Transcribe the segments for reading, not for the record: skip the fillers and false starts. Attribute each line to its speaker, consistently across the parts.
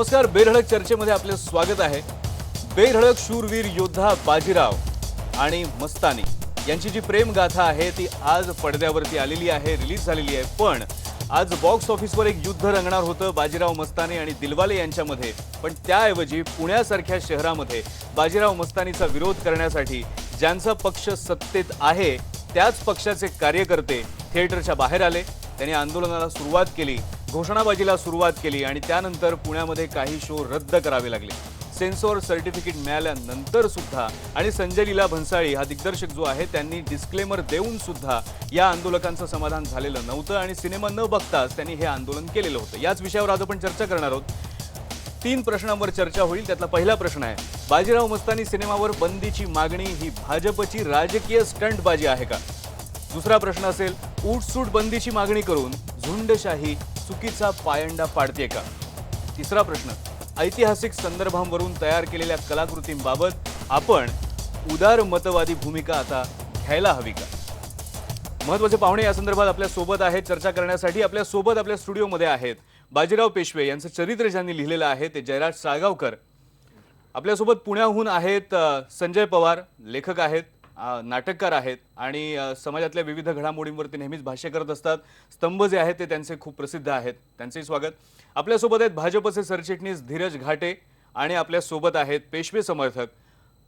Speaker 1: नमस्कार, बेधडक चर्चेमध्ये आपले स्वागत आहे। बेधडक शूरवीर योद्धा बाजीराव आणि मस्तानी यांची जी प्रेमगाथा आहे ती आज पडद्यावरती आलेली आहे, रिलीज झालेली आहे। पण आज बॉक्स ऑफिसवर एक युद्ध रंगणार होतं बाजीराव मस्तानी आणि दिलवाले यांच्यामध्ये। पण त्याऐवजी पुण्यासारख्या शहरामध्ये बाजीराव मस्तानीचा विरोध करण्यासाठी ज्यांचा पक्ष सत्तेत आहे त्याच पक्षाचे कार्यकर्ते थिएटरच्या बाहेर आले। त्यांनी आंदोलनाला सुरुवात केली, घोषणाबाजीला सुरुवात केली आणि त्यानंतर पुण्यामध्ये काही शो रद्द करावे लागले। सेन्सॉर सर्टिफिकेट मिळाल्यानंतर सुद्धा आणि संजय लीला भन्साळी हा दिग्दर्शक जो आहे त्यांनी डिस्क्लेमर देऊन सुद्धा या आंदोलकांचं समाधान झालेलं नव्हतं आणि सिनेमा न बघताच त्यांनी हे आंदोलन केलेलं होतं। याच विषयावर आज आपण चर्चा करणार आहोत। 3 प्रश्नांवर चर्चा होईल। त्यातला पहिला प्रश्न आहे, बाजीराव मस्तानी सिनेमावर बंदीची मागणी ही भाजपची राजकीय स्टंटबाजी आहे का? दुसरा प्रश्न असेल, उठसूट बंदीची मागणी करून झुंडशाही चुकीचा पायंडा पाडते का? तिसरा प्रश्न, ऐतिहासिक संदर्भांवरून तयार केलेल्या कलाकृतींबाबत आपण उदार मतवादी भूमिका आता घ्यायला हवी का? महत्त्वाचे पाहुणे या संदर्भात आपल्या सोबत आहेत चर्चा करण्यासाठी। आपल्या सोबत आपल्या स्टुडिओमध्ये आहेत बाजीराव पेशवे यांचं चरित्र ज्यांनी लिहिलेलं आहे ते जयराज साळगावकर। आपल्यासोबत पुण्याहून आहेत संजय पवार, लेखक आहेत, नाटककार आहेत आणि समाजातल्या विविध घडामोडींवरती नेहमीच भाष्य करत असतात। स्तंभ जे आहेत ते त्यांचे खूप प्रसिद्ध आहेत, त्यांचेही स्वागत। आपल्यासोबत आहेत भाजपचे सरचिटणीस धीरज घाटे आणि आपल्यासोबत आहेत पेशवे समर्थक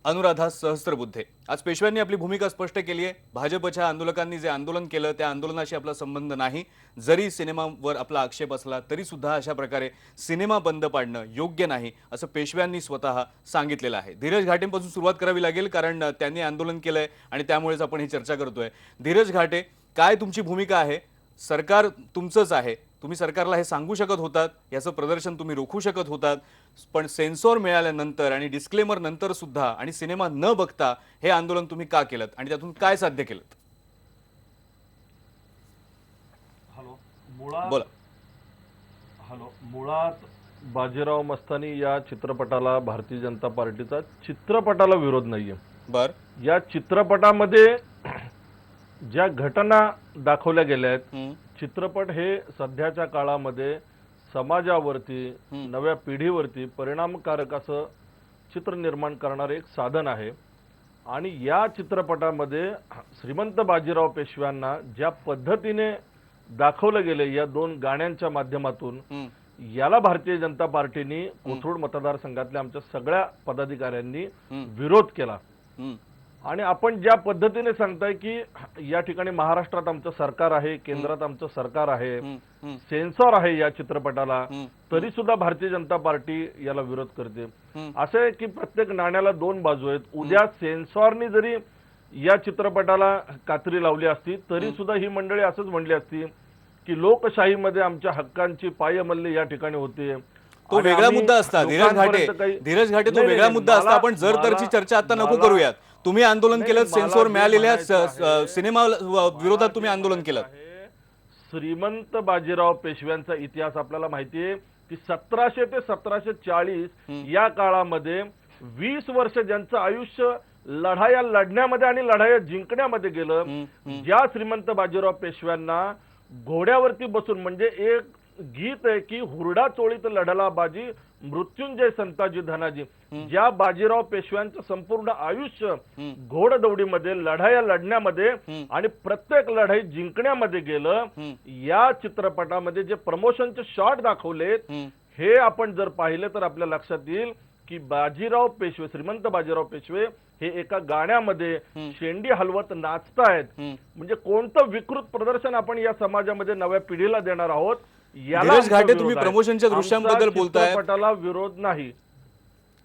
Speaker 1: अनुराधा सहस्त्रबुद्धे। आज पेशव्यांनी आपली भूमिका स्पष्ट केली आहे। भाजपच्या आंदोलकांनी जे आंदोलन केलं त्या आंदोलनाशी आपला संबंध नाही, जरी सिनेमावर आपला आक्षेप असला तरी सुद्धा अशा प्रकारे सिनेमा बंद पाडणं योग्य नाही असं पेशव्यांनी स्वतः सांगितलेलं आहे। धीरज घाटेंपासून सुरुवात करावी लागेल कारण त्यांनी आंदोलन केलंय आणि त्यामुळेच आपण ही चर्चा करतोय। धीरज घाटे, काय तुमची भूमिका आहे? सरकार तुमचंच आहे, तुम्ही सरकारला हे सांगू शकत होतात, याचं प्रदर्शन तुम्ही रोखू शकत होतात, पण सेन्सॉर मिळाल्यानंतर आणि डिस्क्लेमर नंतर सुद्धा आणि सिनेमा न बघता हे आंदोलन तुम्ही का केलं आणि त्यातून काय साध्य केलं?
Speaker 2: मुळात बाजीराव मस्तानी या चित्रपटाला भारतीय जनता पार्टीचा चित्रपटाला विरोध नाहीये। या चित्रपटामध्ये ज्या घटना दाखवल्या गेल्या आहेत, चित्रपट हे सध्याच्या काळामध्ये समाजावरती, नव्या पिढीवरती परिणामकारक असं चित्र निर्माण करणारे एक साधन आहे। आणि या चित्रपटामध्ये श्रीमंत बाजीराव पेशव्यांना ज्या पद्धतीने दाखवलं गेले या 2 गाण्यांच्या माध्यमातून, याला भारतीय जनता पार्टीने कोथरूड मतदारसंघातल्या आमच्या सगळ्या पदाधिकाऱ्यांनी विरोध केला। आणि आपण ज्या पद्धतीने सांगताय की या ठिकाणी महाराष्ट्रात आमचं सरकार आहे, केंद्रात आमचं सरकार आहे, सेन्सॉर आहे या चित्रपटाला, तरी सुद्धा भारतीय जनता पार्टी याला विरोध करते। असं आहे की प्रत्येक नाण्याला 2 बाजू आहेत। उद्या सेन्सॉरनी जरी या चित्रपटाला कात्री लावली असती तरी सुद्धा ही मंडळी असंच म्हणली असती की लोकशाहीमध्ये आमच्या हक्कांची पायमल्ली या ठिकाणी होते।
Speaker 1: तो वेगळा मुद्दा असता धीरज घाटे, तो वेगळा मुद्दा असता। आपण जर तरची चर्चा आता नको करूयात। तुम्ही आंदोलन केलं, सेन्सॉर मिळालेल्या सिनेमा विरोधात तुम्ही आंदोलन केलं।
Speaker 2: श्रीमंत बाजीराव पेशव्यांचा इतिहास आपल्याला माहिती आहे की 1700 ते 1740 या काळामध्ये 20 वर्ष ज्यांचं आयुष्य लढाया लढण्यामध्ये आणि लढाया जिंकण्यामध्ये गेलं। ज्या श्रीमंत बाजीराव पेशव्यांना घोड्यावरती बसून, म्हणजे एक गीत आहे की हुरडा चोळीत लढला बाजी मृत्युंजय संताजी धनाजी, ज्या बाजीराव पेशव्यांचं संपूर्ण आयुष्य घोडदौडीमध्ये, लढाया लढण्यामध्ये आणि प्रत्येक लढाई जिंकण्यामध्ये गेलं, या चित्रपटामध्ये जे प्रमोशनचे शॉट दाखवलेत हे आपण जर पाहिले तर आपल्या लक्षात येईल की बाजीराव पेशवे, श्रीमंत बाजीराव पेशवे हे एका गाण्यामध्ये शेंडी हलवत नाचतायत। म्हणजे कोणतं विकृत प्रदर्शन आपण या समाजामध्ये नव्या पिढीला देणार आहोत?
Speaker 1: धीरज घाटे, तुम्ही प्रमोशनच्या दृश्यांबद्दल बोलताय,
Speaker 2: चित्रपटाला विरोध नाही।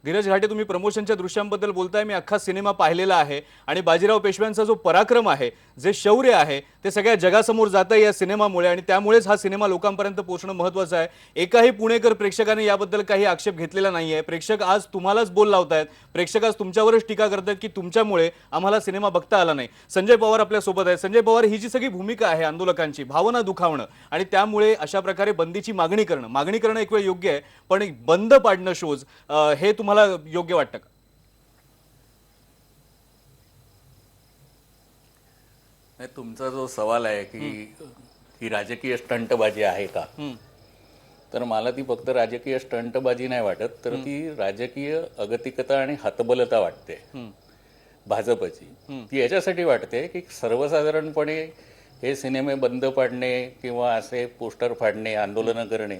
Speaker 1: धीरज घाटे, तुम्ही प्रमोशनच्या दृश्यांबद्दल बोलताय, मी अख्खा सिनेमा पाहिलेला आहे आणि बाजीराव पेशव्यांचा जो पराक्रम आहे, जे शौर्य आहे ते सगळ्या जगासमोर जातं या सिनेमामुळे आणि त्यामुळेच हा सिनेमा लोकांपर्यंत पोहोचणं महत्त्वाचं आहे। एकाही पुणेकर प्रेक्षकाने याबद्दल काही आक्षेप घेतलेला नाहीये। प्रेक्षक आज तुम्हालाच बोल लावतायत, प्रेक्षक आज तुमच्यावरच टीका करतायत की तुमच्यामुळे आम्हाला सिनेमा बघता आला नाही। संजय पवार आपल्या सोबत आहेत। संजय पवार, ही जी सगळी भूमिका आहे आंदोलकांची, भावना दुखावणं आणि त्यामुळे अशा प्रकारे बंदीची मागणी करणं एक वेळ योग्य आहे, पण बंद पाडणं शोज हे तुम्हाला योग्य वाटतं का?
Speaker 3: तुमचा जो सवाल आहे की ही राजकीय स्टंटबाजी आहे का, तर मला ती फक्त राजकीय स्टंटबाजी नाही वाटत, तर ती राजकीय अगतिकता आणि हतबलता वाटते भाजपची. ती याच्यासाठी वाटते की सर्वसाधारणपणे हे सिनेमे बंद पाडणे किंवा असे पोस्टर फाडणे, आंदोलनं करणे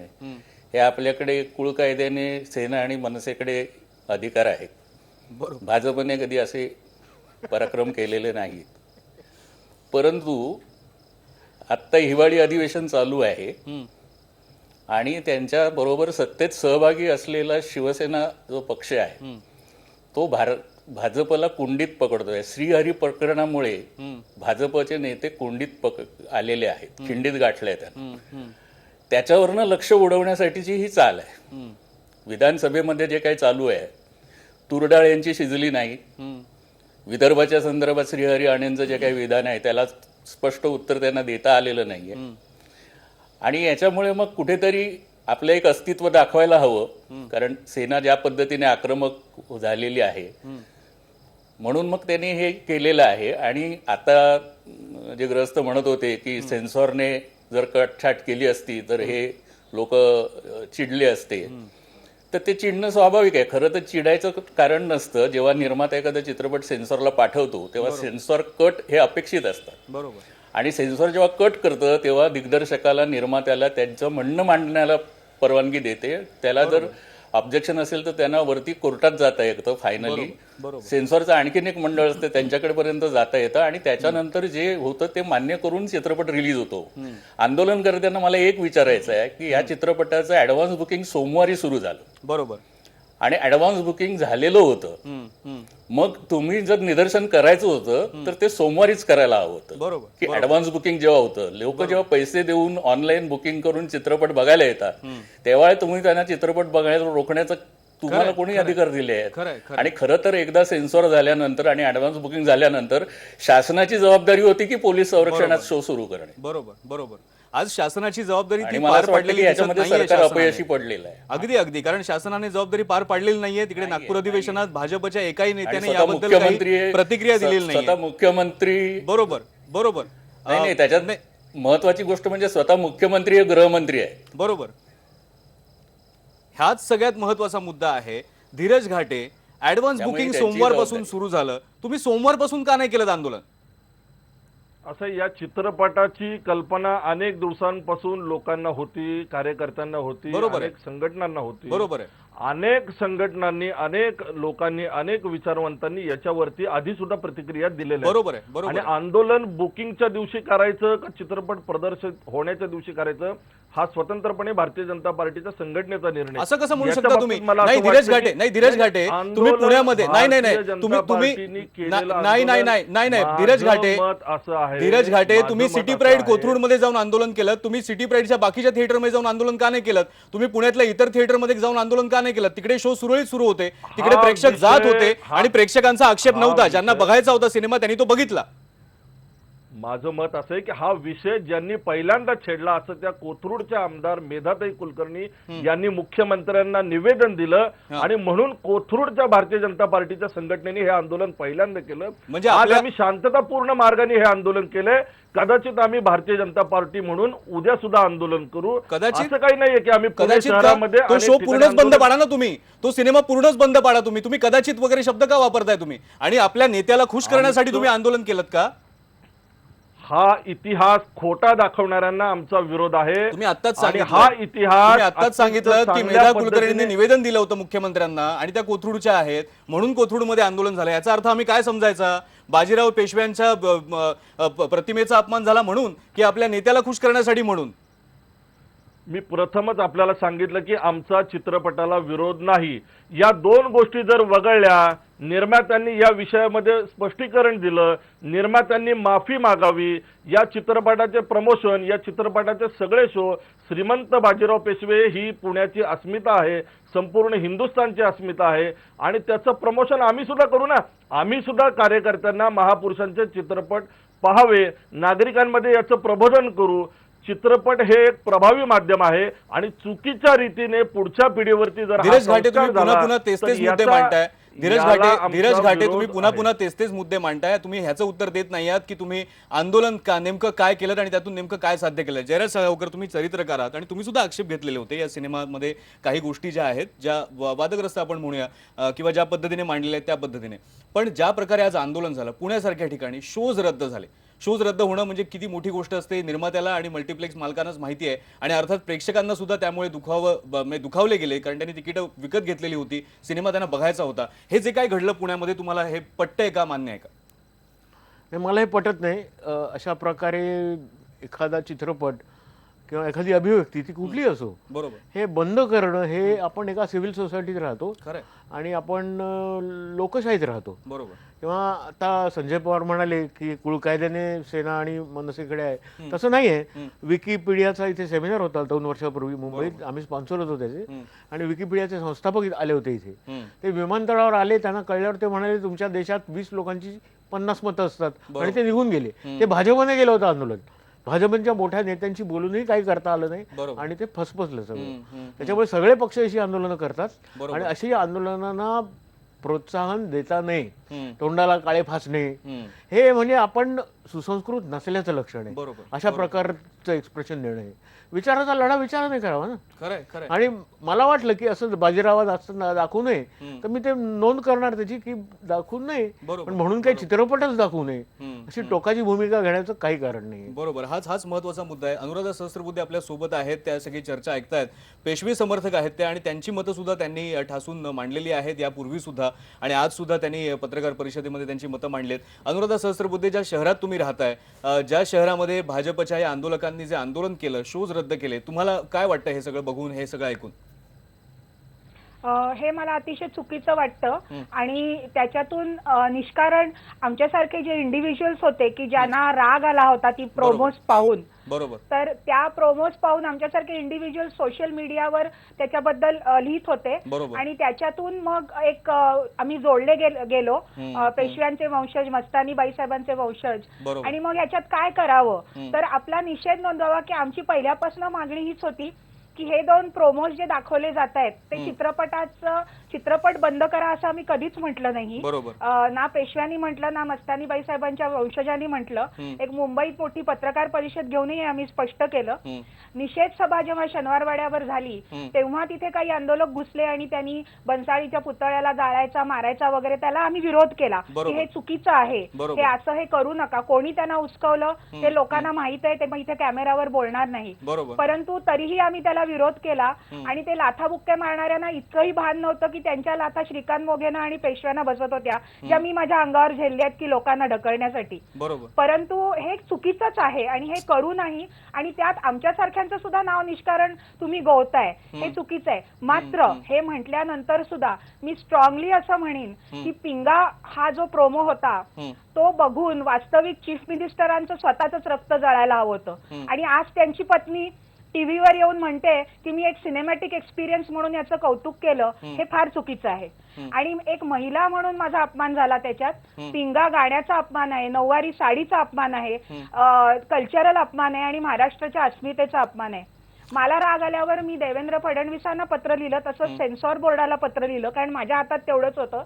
Speaker 3: हे आपल्याकडे कुळ कायद्याने सेना आणि मनसेकडे अधिकार आहेत.
Speaker 1: बरोबर.
Speaker 3: भाजपने कधी असे पराक्रम केलेले नाहीत. परंतु आत्ता हिवाळी अधिवेशन चालू आहे आणि त्यांच्या बरोबर सत्तेत सहभागी असलेला शिवसेना जो पक्ष आहे तो भाजपला कुंडीत पकडतोय. श्रीहरी प्रकरणामुळे भाजपचे नेते कुंडीत आलेले आहेत, खिंडीत गाठले त्यांना. त्याच्यावरनं लक्ष उडवण्यासाठीची ही चाल आहे. विधानसभेमध्ये जे काही चालू आहे, तुरडाळ यांची शिजली नाही. विदर्भाच्या संदर्भात श्रीहरी आणेंचं जे काही विधान आहे त्याला स्पष्ट उत्तर त्यांना देता आलेलं नाहीये. आणि याच्यामुळे मग कुठेतरी आपलं एक अस्तित्व दाखवायला हवं, कारण सेना ज्या पद्धतीने आक्रमक झालेली आहे म्हणून मग त्यांनी हे केलेलं आहे. आणि आता जे ग्रस्त म्हणत होते की सेन्सॉरने जर कटछाट केली असती तर हे लोक चिडले असते, तर ते चिडणं स्वाभाविक आहे. खरं तर चिडायचं कारण नसतं. जेव्हा निर्माता एखादा चित्रपट सेन्सॉरला पाठवतो तेव्हा सेन्सॉर कट हे अपेक्षित असतात.
Speaker 1: बरोबर.
Speaker 3: आणि सेन्सॉर जेव्हा कट करतं तेव्हा दिग्दर्शकाला, निर्मात्याला त्यांचं म्हणणं मांडण्याला परवानगी देते. त्याला जर ऑब्जेक्शन असेल तर त्यांना वरती कोर्टात जाता येतं. फायनली सेन्सॉरचं आणखीन एक मंडळ असतं, त्यांच्याकडेपर्यंत जाता येतं आणि त्याच्यानंतर जे होतं ते मान्य करून चित्रपट रिलीज होतो. आंदोलनकर्त्यांना मला एक विचारायचं आहे की या चित्रपटाचं ऍडव्हान्स बुकिंग सोमवारी सुरू झालं.
Speaker 1: बरोबर.
Speaker 3: आणि ऍडव्हान्स बुकिंग झालेलं होतं. मग तुम्ही जर निदर्शन करायचं होतं तर ते सोमवारीच करायला हवं होतं.
Speaker 1: बरोबर.
Speaker 3: की ऍडव्हान्स बुकिंग जेव्हा होतं, लोक जेव्हा पैसे देऊन ऑनलाईन बुकिंग करून चित्रपट बघायला येतात तेव्हा तुम्ही त्यांना चित्रपट बघायला रोखण्याचं तुम्हाला कोणी अधिकार दिले आहेत. आणि खरं तर एकदा सेन्सॉर झाल्यानंतर आणि ऍडव्हान्स बुकिंग झाल्यानंतर शासनाची जबाबदारी होती की पोलीस संरक्षणात शो सुरू करणे.
Speaker 1: बरोबर. बरोबर. आज शासनाची जबाबदारी
Speaker 3: आणि
Speaker 1: ती
Speaker 3: मला
Speaker 1: पार
Speaker 3: असं वाटतं
Speaker 1: पाडलेली
Speaker 3: की
Speaker 1: दिसत
Speaker 3: याच्यामध्ये
Speaker 1: नाहीये
Speaker 3: सरकार
Speaker 1: शासनाने.
Speaker 3: अपयशी पडलेलं आहे.
Speaker 1: अगदी अगदी, कारण शासनाने जबाबदारी पार पाडलेली नाहीये. तिकडे नागपूर अधिवेशनात भाजपच्या एकाही नेत्याने
Speaker 3: स्वतः
Speaker 1: याबद्दल
Speaker 3: मुख्यमंत्री
Speaker 1: काही प्रतिक्रिया दिलेली नाही.
Speaker 3: स्वतः मुख्यमंत्री.
Speaker 1: बरोबर. बरोबर.
Speaker 3: नाही, त्याच्यात महत्वाची गोष्ट म्हणजे स्वतः मुख्यमंत्री हे गृहमंत्री आहे.
Speaker 1: बरोबर. ह्याच सगळ्यात महत्वाचा मुद्दा आहे. धीरज घाटे, ऍडव्हान्स बुकिंग सोमवारपासून सुरू झालं, तुम्ही सोमवारपासून का नाही केलं आंदोलन?
Speaker 2: असं या चित्रपटाची कल्पना अनेक दिवसांपासून लोकांना होती, कार्यकर्त्यांना होती, अनेक संघटनांना होती.
Speaker 1: बरोबर आहे.
Speaker 2: अनेक संघटनांनी, अनेक लोकांनी, अनेक विचारवंतांनी याच्यावरती आधी सुद्धा प्रतिक्रिया दिलेल्या.
Speaker 1: बरोबर आहे.
Speaker 2: आणि आंदोलन बुकिंगच्या दिवशी करायचं का चित्रपट प्रदर्शित होण्याच्या दिवशी करायचं हा स्वतंत्रपणे भारतीय जनता पार्टीच्या संघटनेचा निर्णय.
Speaker 1: असं कसं म्हणू शकता तुम्ही? नाही धीरज घाटे, नाही धीरज घाटे, तुम्ही पुण्यामध्ये नाही नाही नाही तुम्ही नाही नाही नाही नाही नाही धीरज घाटे,
Speaker 2: असं आहे
Speaker 1: धीरज घाटे, तुम्ही सिटी प्राईड कोथरूडमध्ये जाऊन आंदोलन केलं. तुम्ही सिटी प्राईडच्या बाकीच्या थिएटरमध्ये जाऊन आंदोलन का नाही केलं? तुम्ही पुण्यातल्या इतर थिएटरमध्ये जाऊन आंदोलन का नाही केलं? तिकडे शो सुरळीत सुरू होते, तिकडे प्रेक्षक जात होते आणि प्रेक्षकांचा आक्षेप नव्हता. ज्यांना बघायचा होता सिनेमा त्यांनी तो बघितला.
Speaker 2: माझं मत असं आहे की हा विषय ज्यांनी पहिल्यांदा छेडला असं त्या कोथरूडच्या आमदार मेधाताई कुलकर्णी यांनी मुख्यमंत्र्यांना निवेदन दिलं आणि म्हणून कोथरूडच्या भारतीय जनता पार्टीच्या संघटनेने हे आंदोलन पहिल्यांदा केलं.
Speaker 1: म्हणजे
Speaker 2: आज आम्ही शांततापूर्ण मार्गाने हे आंदोलन केलंय. कदाचित आम्ही भारतीय जनता पार्टी म्हणून उद्या सुद्धा आंदोलन करू.
Speaker 1: कदाचित
Speaker 2: असं काही नाहीये की आम्ही
Speaker 1: कदाचित तो शो पूर्णच बंद पाडा ना तुम्ही, तो सिनेमा पूर्णच बंद पाडा तुम्ही. तुम्ही कदाचित वगैरे शब्द का वापरताय तुम्ही? आणि आपल्या नेत्याला खुश करण्यासाठी तुम्ही आंदोलन केलं का?
Speaker 2: हा इतिहास खोटा दाखवणाऱ्यांना आमचा विरोध आहे.
Speaker 1: तुम्ही आत्ताच सांगितलं,
Speaker 2: हा इतिहास
Speaker 1: आत्ताच सांगितलं की मेधा कुलकर्णींनी निवेदन दिलं होतं मुख्यमंत्र्यांना आणि त्या कोथरूडच्या आहेत म्हणून कोथरूडमध्ये आंदोलन झालं. याचा अर्थ आम्ही काय समजायचा? बाजीराव पेशव्यांच्या प्रतिमेचा अपमान झाला म्हणून की आपल्या नेत्याला खुश करण्यासाठी म्हणून?
Speaker 2: मी प्रथमच आपल्याला सांगितलं की आमचा चित्रपटाला विरोध नाही. या दोन गोष्टी जर वगळल्या, निर्मात्यांनी या विषयामध्ये स्पष्टीकरण दिलं, निर्मात्यांनी माफी मागावी, या चित्रपटाचे प्रमोशन, या चित्रपटाचे सगळे शो, श्रीमंत बाजीराव पेशवे ही पुण्याची अस्मिता आहे, संपूर्ण हिंदुस्थानची अस्मिता आहे आणि त्याचं प्रमोशन आम्ही सुद्धा करू ना. आम्ही सुद्धा कार्यकर्त्यांना महापुरुषांचे चित्रपट पाहावे, नागरिकांमध्ये याचं प्रबोधन करू. चित्रपट हे एक प्रभावी माध्यम आहे आणि चुकीच्या रीतीने पुढच्या पिढीवरती जर
Speaker 1: धीरज घाटे तुम्ही पुन्हा पुन्हा तेच मुद्दे मांडताय. धीरज
Speaker 2: याला
Speaker 1: घाटे
Speaker 2: आमचा
Speaker 1: तुम्ही
Speaker 2: विरोध
Speaker 1: पुन्हा
Speaker 2: आहे.
Speaker 1: पुन्हा तेच मुद्दे मांडताय. तुम्ही ह्याचं उत्तर देत नाही आहात की तुम्ही आंदोलन का नेमकं काय केलं आणि त्यातून नेमकं काय साध्य केलं. जयराज साळगावकर, तुम्ही चरित्रकार आहात आणि तुम्ही सुद्धा आक्षेप घेतलेले होते या सिनेमामध्ये काही गोष्टी ज्या आहेत, ज्या वादग्रस्त आपण म्हणूया किंवा ज्या पद्धतीने मांडलेल्या आहेत त्या पद्धतीने. पण ज्या प्रकारे आज आंदोलन झालं पुण्यासारख्या ठिकाणी, शोज रद्द झाले. शोज रद्द होणं म्हणजे किती मोठी गोष्ट असते निर्मात्याला आणि मल्टिप्लेक्स मालकांनाच माहिती आहे. आणि अर्थात प्रेक्षकांना सुद्धा त्यामुळे दुखावले गेले, कारण त्यांनी तिकीटं विकत घेतलेली होती, सिनेमा त्यांना बघायचा होता. हे जे काय घडलं पुण्यामध्ये, तुम्हाला हे पटतंय का, मान्य आहे का?
Speaker 4: नाही, मला हे पटत नाही. अशा प्रकारे एखादा चित्रपट किंवा एखादी अभिव्यक्ती ती कुठली असो,
Speaker 1: बरोबर,
Speaker 4: हे बंद करणं, हे आपण एका सिव्हिल सोसायटीत राहतो
Speaker 1: खरंय,
Speaker 4: आणि आपण लोकशाहीत राहतो.
Speaker 1: बरोबर,
Speaker 4: किंवा आता संजय पवार म्हणाले की कुळ कायद्याने सेना आणि मनसेकडे आहे, तसं नाही आहे. विकिपीडियाचा इथे सेमिनार होता 2 वर्षापूर्वी मुंबईत, आम्ही स्पॉन्सर होतो त्याचे, आणि विकिपीडियाचे संस्थापक आले होते इथे. ते विमानतळावर आले, त्यांना कळल्यावर ते म्हणाले तुमच्या देशात 20 लोकांची 50 मतं असतात, आणि ते निघून गेले. ते भाजपने केलं होतं आंदोलन. भाजपच्या मोठ्या नेत्यांची बोलूनही काही करता आलं नाही आणि ते फसफसलं सगळं. त्याच्यामुळे सगळे पक्ष अशी आंदोलनं करतात आणि अशी आंदोलनांना प्रोत्साहन देता नये. तोंडाला काळे फासणे हे म्हणजे आपण सुसंस्कृत नसल्याचं लक्षण आहे.
Speaker 1: बरोबर,
Speaker 4: अशा प्रकारचं एक्सप्रेशन देणं आहे. विचाराचा लढा विचाराने करावा ना.
Speaker 1: खरंय, खरंय.
Speaker 4: आणि मला वाटलं की असं बाजीरावात असं दाखवू नये, तर मी ते नोंद करणार त्याची की दाखवू नये, पण म्हणून काही चित्रपटच दाखवू नये अशी टोकाची भूमिका घेण्याचं काही कारण नाही.
Speaker 1: बरोबर, हाच महत्वाचा मुद्दा आहे. अनुराधा सहस्त्रबुद्धे आपल्या सोबत आहेत, त्या सगळी चर्चा ऐकतायत. पेशवी समर्थक आहेत त्या, आणि त्यांची मतं सुद्धा त्यांनी ठासून मांडलेली आहेत यापूर्वी सुद्धा, आणि आज सुद्धा त्यांनी पत्रकार परिषदेमध्ये त्यांची मतं मांडलीत. अनुराधा सहस्त्रबुद्धे, ज्या शहरात तुम्ही राहताय, ज्या शहरामध्ये भाजपच्या या आंदोलकांनी जे आंदोलन केलं, शोज रद्द केले, तुम्हाला काय वाटतं हे सगळं बघून, हे सगळं ऐकून?
Speaker 5: हे मला अतिशय चुकीचं वाटतं आणि त्याच्यातून निष्कारण आमच्यासारखे जे इंडिव्हिज्युअल्स होते की ज्यांना राग आला होता ती प्रोमोज पाहून,
Speaker 1: बरोबर,
Speaker 5: तर त्या प्रोमोज पाहून आमच्यासारखे इंडिव्हिज्युअल सोशल मीडियावर त्याच्याबद्दल लिहित होते, आणि त्याच्यातून मग एक आम्ही जोडले गेलो, पेशव्यांचे वंशज, मस्तानी बाईसाहेबांचे वंशज. आणि मग याच्यात काय करावं, तर आपला निषेध नोंदवावा की आमची पहिल्यापासून मागणी हीच होती की हे 2 प्रोमोज जे दाखवले जात आहेत ते चित्रपट बंद करा असं आम्ही कधीच म्हटलं नाही. ना पेशव्यांनी म्हटलं, ना मस्तानी बाईसाहेबांच्या वंशजांनी म्हटलं. एक मुंबईत मोठी पत्रकार परिषद घेऊनही आम्ही स्पष्ट केलं. निषेध सभा जेव्हा शनिवारवाड्यावर झाली तेव्हा तिथे काही आंदोलक घुसले आणि त्यांनी बनसाळीच्या पुतळ्याला जाळायचा, मारायचा वगैरे, त्याला आम्ही विरोध केला की हे चुकीचं आहे, हे असं हे करू नका. कोणी त्यांना उचकवलं ते लोकांना माहित आहे, ते मग इथे कॅमेरावर बोलणार नाही. परंतु तरीही आम्ही त्याला विरोध केला, आणि ते लाथाबुक्के मारणाऱ्यांना इतकंही भान नव्हतं की त्यांच्या लाथा श्रीकांत मोघेंना आणि पेशव्यांना बसत होत्या, ज्या मी माझ्या अंगावर झेलल्यात की लोकांना ढकलण्यासाठी. परंतु हे चुकीचंच आहे आणि हे करू नाही, आणि त्यात आमच्यासारख्यांचं सुद्धा नाव निष्कारण तुम्ही गोवताय, हे चुकीचं आहे. मात्र हे म्हटल्यानंतर सुद्धा मी स्ट्रॉंगली असं म्हणेन की पिंगा हा जो प्रोमो होता तो बघून वास्तविक चीफ मिनिस्टरांचं स्वतःच रक्त जळायला हवं होतं. आणि आज त्यांची पत्नी टीव्हीवर येऊन म्हणते की मी एक सिनेमॅटिक एक्सपिरियन्स म्हणून याचं कौतुक केलं, हे फार चुकीचं आहे. आणि एक महिला म्हणून माझा अपमान झाला त्याच्यात. पिंगा गाण्याचा अपमान आहे, नऊवारी साडीचा अपमान आहे, कल्चरल अपमान आहे, आणि महाराष्ट्राच्या अस्मितेचा अपमान आहे. मला राग आल्यावर मी देवेंद्र फडणवीसांना पत्र लिहिलं, तसंच सेन्सॉर बोर्डाला पत्र लिहिलं, कारण माझ्या हातात तेवढंच होतं.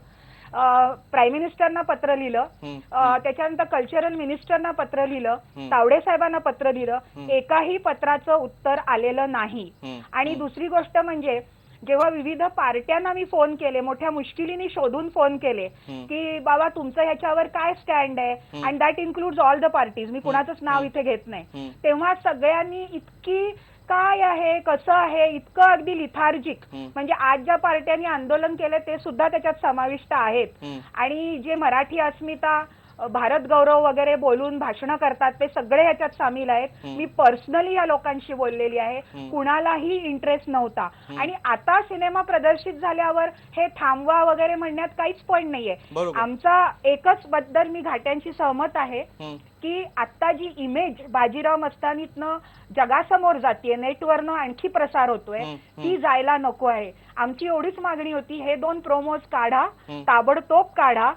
Speaker 5: प्राईम मिनिस्टरना पत्र लिहिलं, त्याच्यानंतर कल्चरल मिनिस्टरना पत्र लिहिलं, तावडे साहेबांना पत्र लिहिलं, एकाही पत्राचं उत्तर आलेलं नाही. आणि दुसरी गोष्ट म्हणजे जेव्हा विविध पार्ट्यांना मी फोन केले, मोठ्या मुश्किलीने शोधून फोन केले की बाबा तुमचं ह्याच्यावर काय स्टँड आहे, and that includes all the parties, मी कुणाचंच नाव इथे घेत नाही, तेव्हा सगळ्यांनी इतकी काय आहे, कसं आहे, इतकं अगदी लिथार्जिक, म्हणजे आज ज्या पार्ट्यांनी आंदोलन केले ते सुद्धा त्याच्यात समाविष्ट आहेत. आणि जे मराठी अस्मिता, भारत गौरव वगैरे बोलून भाषणं करतात ते सगळे ह्याच्यात सामील आहेत. मी पर्सनली या लोकांशी बोललेली आहे, कुणालाही इंटरेस्ट नव्हता. आणि आता सिनेमा प्रदर्शित झाल्यावर हे थांबवा वगैरे म्हणण्यात काहीच पॉइंट नाहीये. आमचा एकच बद्दल मी घाट्यांशी सहमत आहे की आता जी इमेज बाजीराव मस्तानीतनं जगासमोर जातीये, नेटवरनं आणखी प्रसार होतोय, ती जायला नको आहे. आमची एवढीच मागणी होती, हे 2 प्रोमोज काढा, ताबडतोब काढा,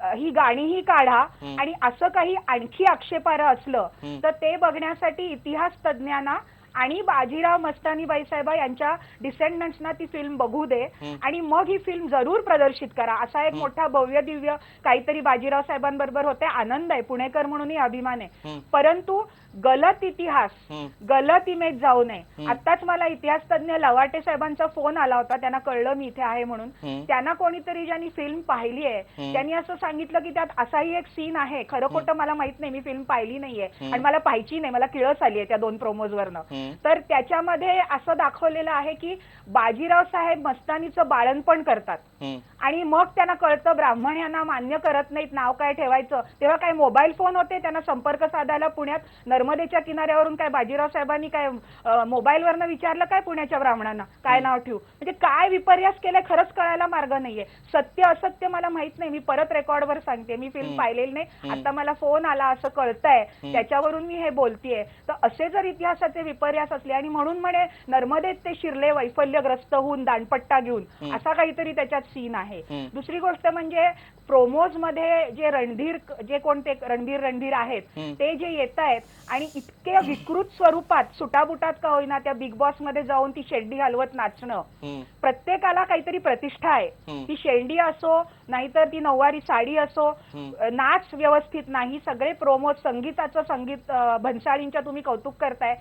Speaker 5: ही गाणीही काढा, आणि असं काही आणखी आक्षेपार्ह असलं तर ते बघण्यासाठी इतिहास तज्ञांना आणि बाजीराव मस्तानी बाईसाहेब यांच्या डिसेंडंट्सना ती फिल्म बघू दे आणि मग ही फिल्म जरूर प्रदर्शित करा. असा एक मोठा भव्य दिव्य काहीतरी बाजीराव साहेबांबरोबर होते. आनंद आहे, पुणेकर म्हणूनही अभिमान आहे. परंतु गलत इतिहास, गलत इमेज जाऊ नये. आताच मला इतिहास तज्ञ लवाटे साहेबांचा फोन आला होता, त्यांना कळलं मी इथे आहे म्हणून. त्यांना कोणीतरी ज्यांनी फिल्म पाहिली आहे त्यांनी असं सांगितलं की त्यात असाही एक सीन आहे, खरं खोटं मला माहित नाही, मी फिल्म पाहिली नाहीये आणि मला पाहायची नाही, मला किळस आली आहे त्या 2 प्रोमोज वरनं. तर त्याच्यामध्ये असं दाखवलेलं आहे की बाजीराव साहेब मस्तानीचं बाळणपण करतात आणि मग त्यांना कळतं ब्राह्मण यांना मान्य करत नाहीत, नाव काय ठेवायचं. तेव्हा काय मोबाईल फोन होते, त्यांना संपर्क साधायला पुण्यात नर्मदेच्या किनाऱ्यावरून काय बाजीराव साहेबांनी काय मोबाईलवरनं विचारलं काय पुण्याच्या ब्राह्मणांना काय नाव ठेवू. म्हणजे काय विपर्यास केलाय खरंच कळायला मार्ग नाहीये. सत्य असत्य मला माहित नाही, मी परत रेकॉर्डवर सांगते, मी फिल्म पाहिलेली नाही. आता मला फोन आला असं कळतंय, त्याच्यावरून मी हे बोलतेय. तर असे जर इतिहासाचे विपर्यास असले आणि म्हणून म्हणे नर्मदेत ते शिरले वैफल्यग्रस्त होऊन दांडपट्टा घेऊन, असा काहीतरी त्याच्यात सीन आहे. दुसरी गोष्ट म्हणजे प्रोमोज मध्ये जे कोणते रणधीर आहेत ते जे येत आहेत आणि इतके विकृत स्वरूपात सुटाबुटात का होईना त्या बिग बॉस मध्ये जाऊन ती शेंडी हलवत नाचणं. प्रत्येकाला काहीतरी प्रतिष्ठा आहे, ती शेंडी असो नाहीतर ती नऊवारी साडी असो, नाच व्यवस्थित नाही. सगळे प्रोमोज संगीत भन्साळींच्या तुम्ही कौतुक करताय,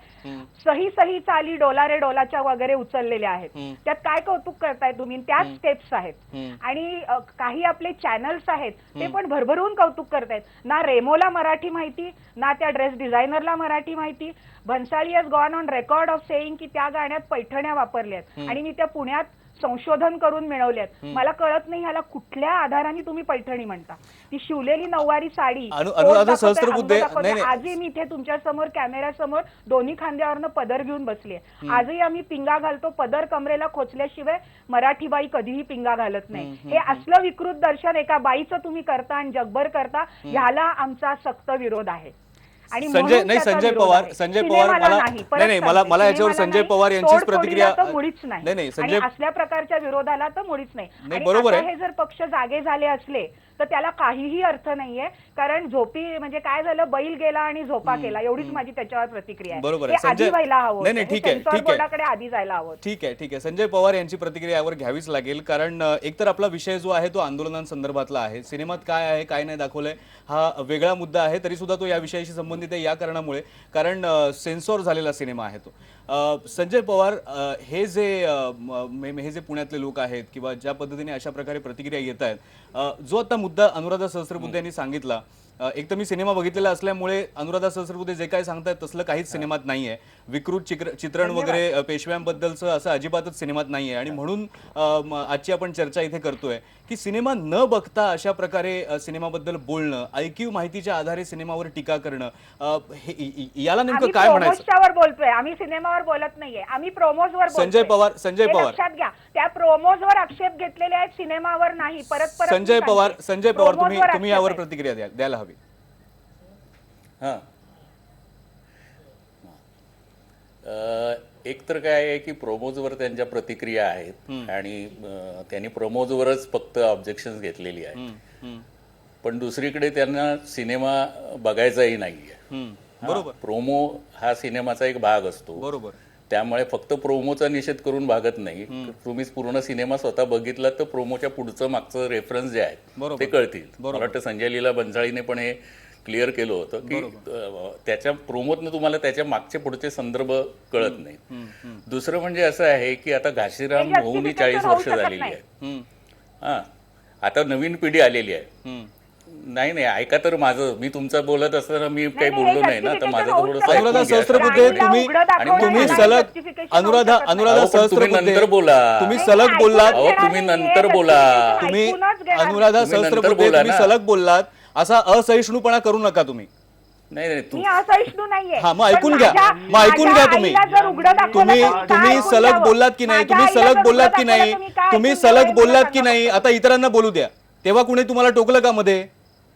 Speaker 5: सही चाली डोला रे डोलाच्या वगैरे उचललेल्या आहेत, त्यात काय कौतुक करताय तुम्ही, त्याच स्टेप्स आहेत. आणि काही आपले चॅनल्स आहेत ते पण भरभरून कौतुक करतायत. ना रेमोला मराठी माहिती, ना त्या ड्रेस डिझायनरला मराठी माहिती. Bhansali has gone on record of saying की त्या गाण्यात पैठण्या वापरल्यात आणि मी त्या पुण्यात संशोधन करून मिळवल्यात. मला कळत नाही ह्याला कुठल्या आधाराने तुम्ही पैठणी म्हणता. ती शिवलेली नऊवारी साडी
Speaker 1: अनुराधा सहस्त्रबुद्धे
Speaker 5: आजही मी इथे तुमच्या समोर कॅमेऱ्यासमोर दोन्ही खांद्यावरनं पदर घेऊन बसले. आजही आम्ही पिंगा घालतो, पदर कमरेला खोचल्याशिवाय मराठी बाई कधीही पिंगा घालत नाही. हे असलं विकृत दर्शन एका बाईचं तुम्ही करता आणि जगभर करता, ह्याला आमचा सक्त विरोध आहे.
Speaker 1: संजय पवार मला याच्यावर संजय पवार यांचीच प्रतिक्रिया
Speaker 5: मुळीच नाही.
Speaker 1: संजय
Speaker 5: असल्या प्रकारच्या विरोधाला तर मुळीच नाही.
Speaker 1: बरोबर आहे.
Speaker 5: हे जर पक्ष जागे झाले असले तर त्याला काहीही अर्थ नाहीये, कारण झोपी म्हणजे काय झालं, बैल गेला आणि झोपा केला, एवढीच माझी त्याच्यावर प्रतिक्रिया आहे.
Speaker 1: बरोबर आहे.
Speaker 5: आधी व्हायला हवं,
Speaker 1: नाही ठीक आहे
Speaker 5: आधी जायला हवं.
Speaker 1: ठीक आहे. संजय पवार यांची प्रतिक्रिया यावर घ्यावीच लागेल, कारण एकतर आपला विषय जो आहे तो आंदोलनांसंदर्भातला आहे. सिनेमात काय आहे काय नाही दाखवलंय हा वेगळा मुद्दा आहे, तरी सुद्धा तो या विषयाशी संबंधित आहे या कारणामुळे, कारण सेन्सॉर झालेला सिनेमा आहे तो. संजय पवार, हे जे पुण्यातले लोक आहेत किंवा ज्या पद्धतीने अशा प्रकारे प्रतिक्रिया येत आहेत, जो आता मुद्दा अनुराधा सहस्त्रबुद्धे यांनी सांगितला, एक तर मी सिनेमा बघितलेला असल्यामुळे अनुराधा सहस्त्रबुद्धे जे काही सांगतायत तसलं काहीच सिनेमात नाहीये. विकृत चित्रण वगैरे पेशव्यांबद्दलचं असं अजिबातच सिनेमात नाहीये. आणि म्हणून आजची आपण चर्चा इथे करतोय की सिनेमा न बघता अशा प्रकारे सिनेमाबद्दल बोलणं, ऐकीव माहितीच्या आधारे सिनेमावर टीका करणं, याला नेमकं काय म्हणायचं?
Speaker 5: बोलतोय आम्ही, सिनेमावर बोलत नाहीये, आम्ही प्रोमोजवर.
Speaker 1: संजय पवार
Speaker 5: लक्षात घ्या, त्या प्रोमोजवर आक्षेप घेतलेले आहेत, सिनेमावर नाही. परत
Speaker 1: संजय पवार तुम्ही यावर प्रतिक्रिया द्यायला हवी.
Speaker 3: एक तर काय आहे की प्रोमोजवर त्यांच्या प्रतिक्रिया आहेत आणि त्यांनी प्रोमोजवरच फक्त ऑब्जेक्शन घेतलेली आहे. पण दुसरीकडे त्यांना सिनेमा बघायचाही नाहीये.
Speaker 1: बरोबर.
Speaker 3: प्रोमो हा सिनेमाचा एक भाग असतो.
Speaker 1: बरोबर.
Speaker 3: त्यामुळे फक्त प्रोमोचा निषेध करून भागत नाही. तुम्ही पूर्ण सिनेमा स्वतः बघितला तर प्रोमोच्या पुढचं मागचं रेफरन्स जे आहेत ते कळतील. मला वाटतं संजय लीला भन्साळीने पण हे क्लिअर केलं होतं की त्याच्या प्रोमोतनं तुम्हाला त्याच्या मागचे पुढचे संदर्भ कळत नाहीत. दुसरं म्हणजे असं आहे की आता घाशीराम होऊन 40 वर्ष झालेली आहेत. आता नवीन पिढी आलेली आहे. नाही ऐका तर माझं, मी तुमचं बोलत असताना मी काही बोललो नाही ना, तर माझं थोडंसं
Speaker 1: अनुराधा सहस्त्रबुद्धे तुम्ही सलग अनुराधा सहस्त्रबुद्धे
Speaker 3: नंतर बोला,
Speaker 1: तुम्ही सलग बोललात,
Speaker 3: तुम्ही नंतर बोला,
Speaker 1: तुम्ही अनुराधा सहस्त्रबुद्धे तुम्ही सलग बोललात, असा असहिष्णुपणा करू नका तुम्ही.
Speaker 3: नाही
Speaker 5: मी असहिष्णू नाहीये.
Speaker 1: हा, मग ऐकून घ्या तुम्ही सलग बोललात की नाही, तुम्ही सलग बोललात की नाही. आता इतरांना बोलू द्या, तेव्हा कुणी तुम्हाला टोकलं का मध्ये?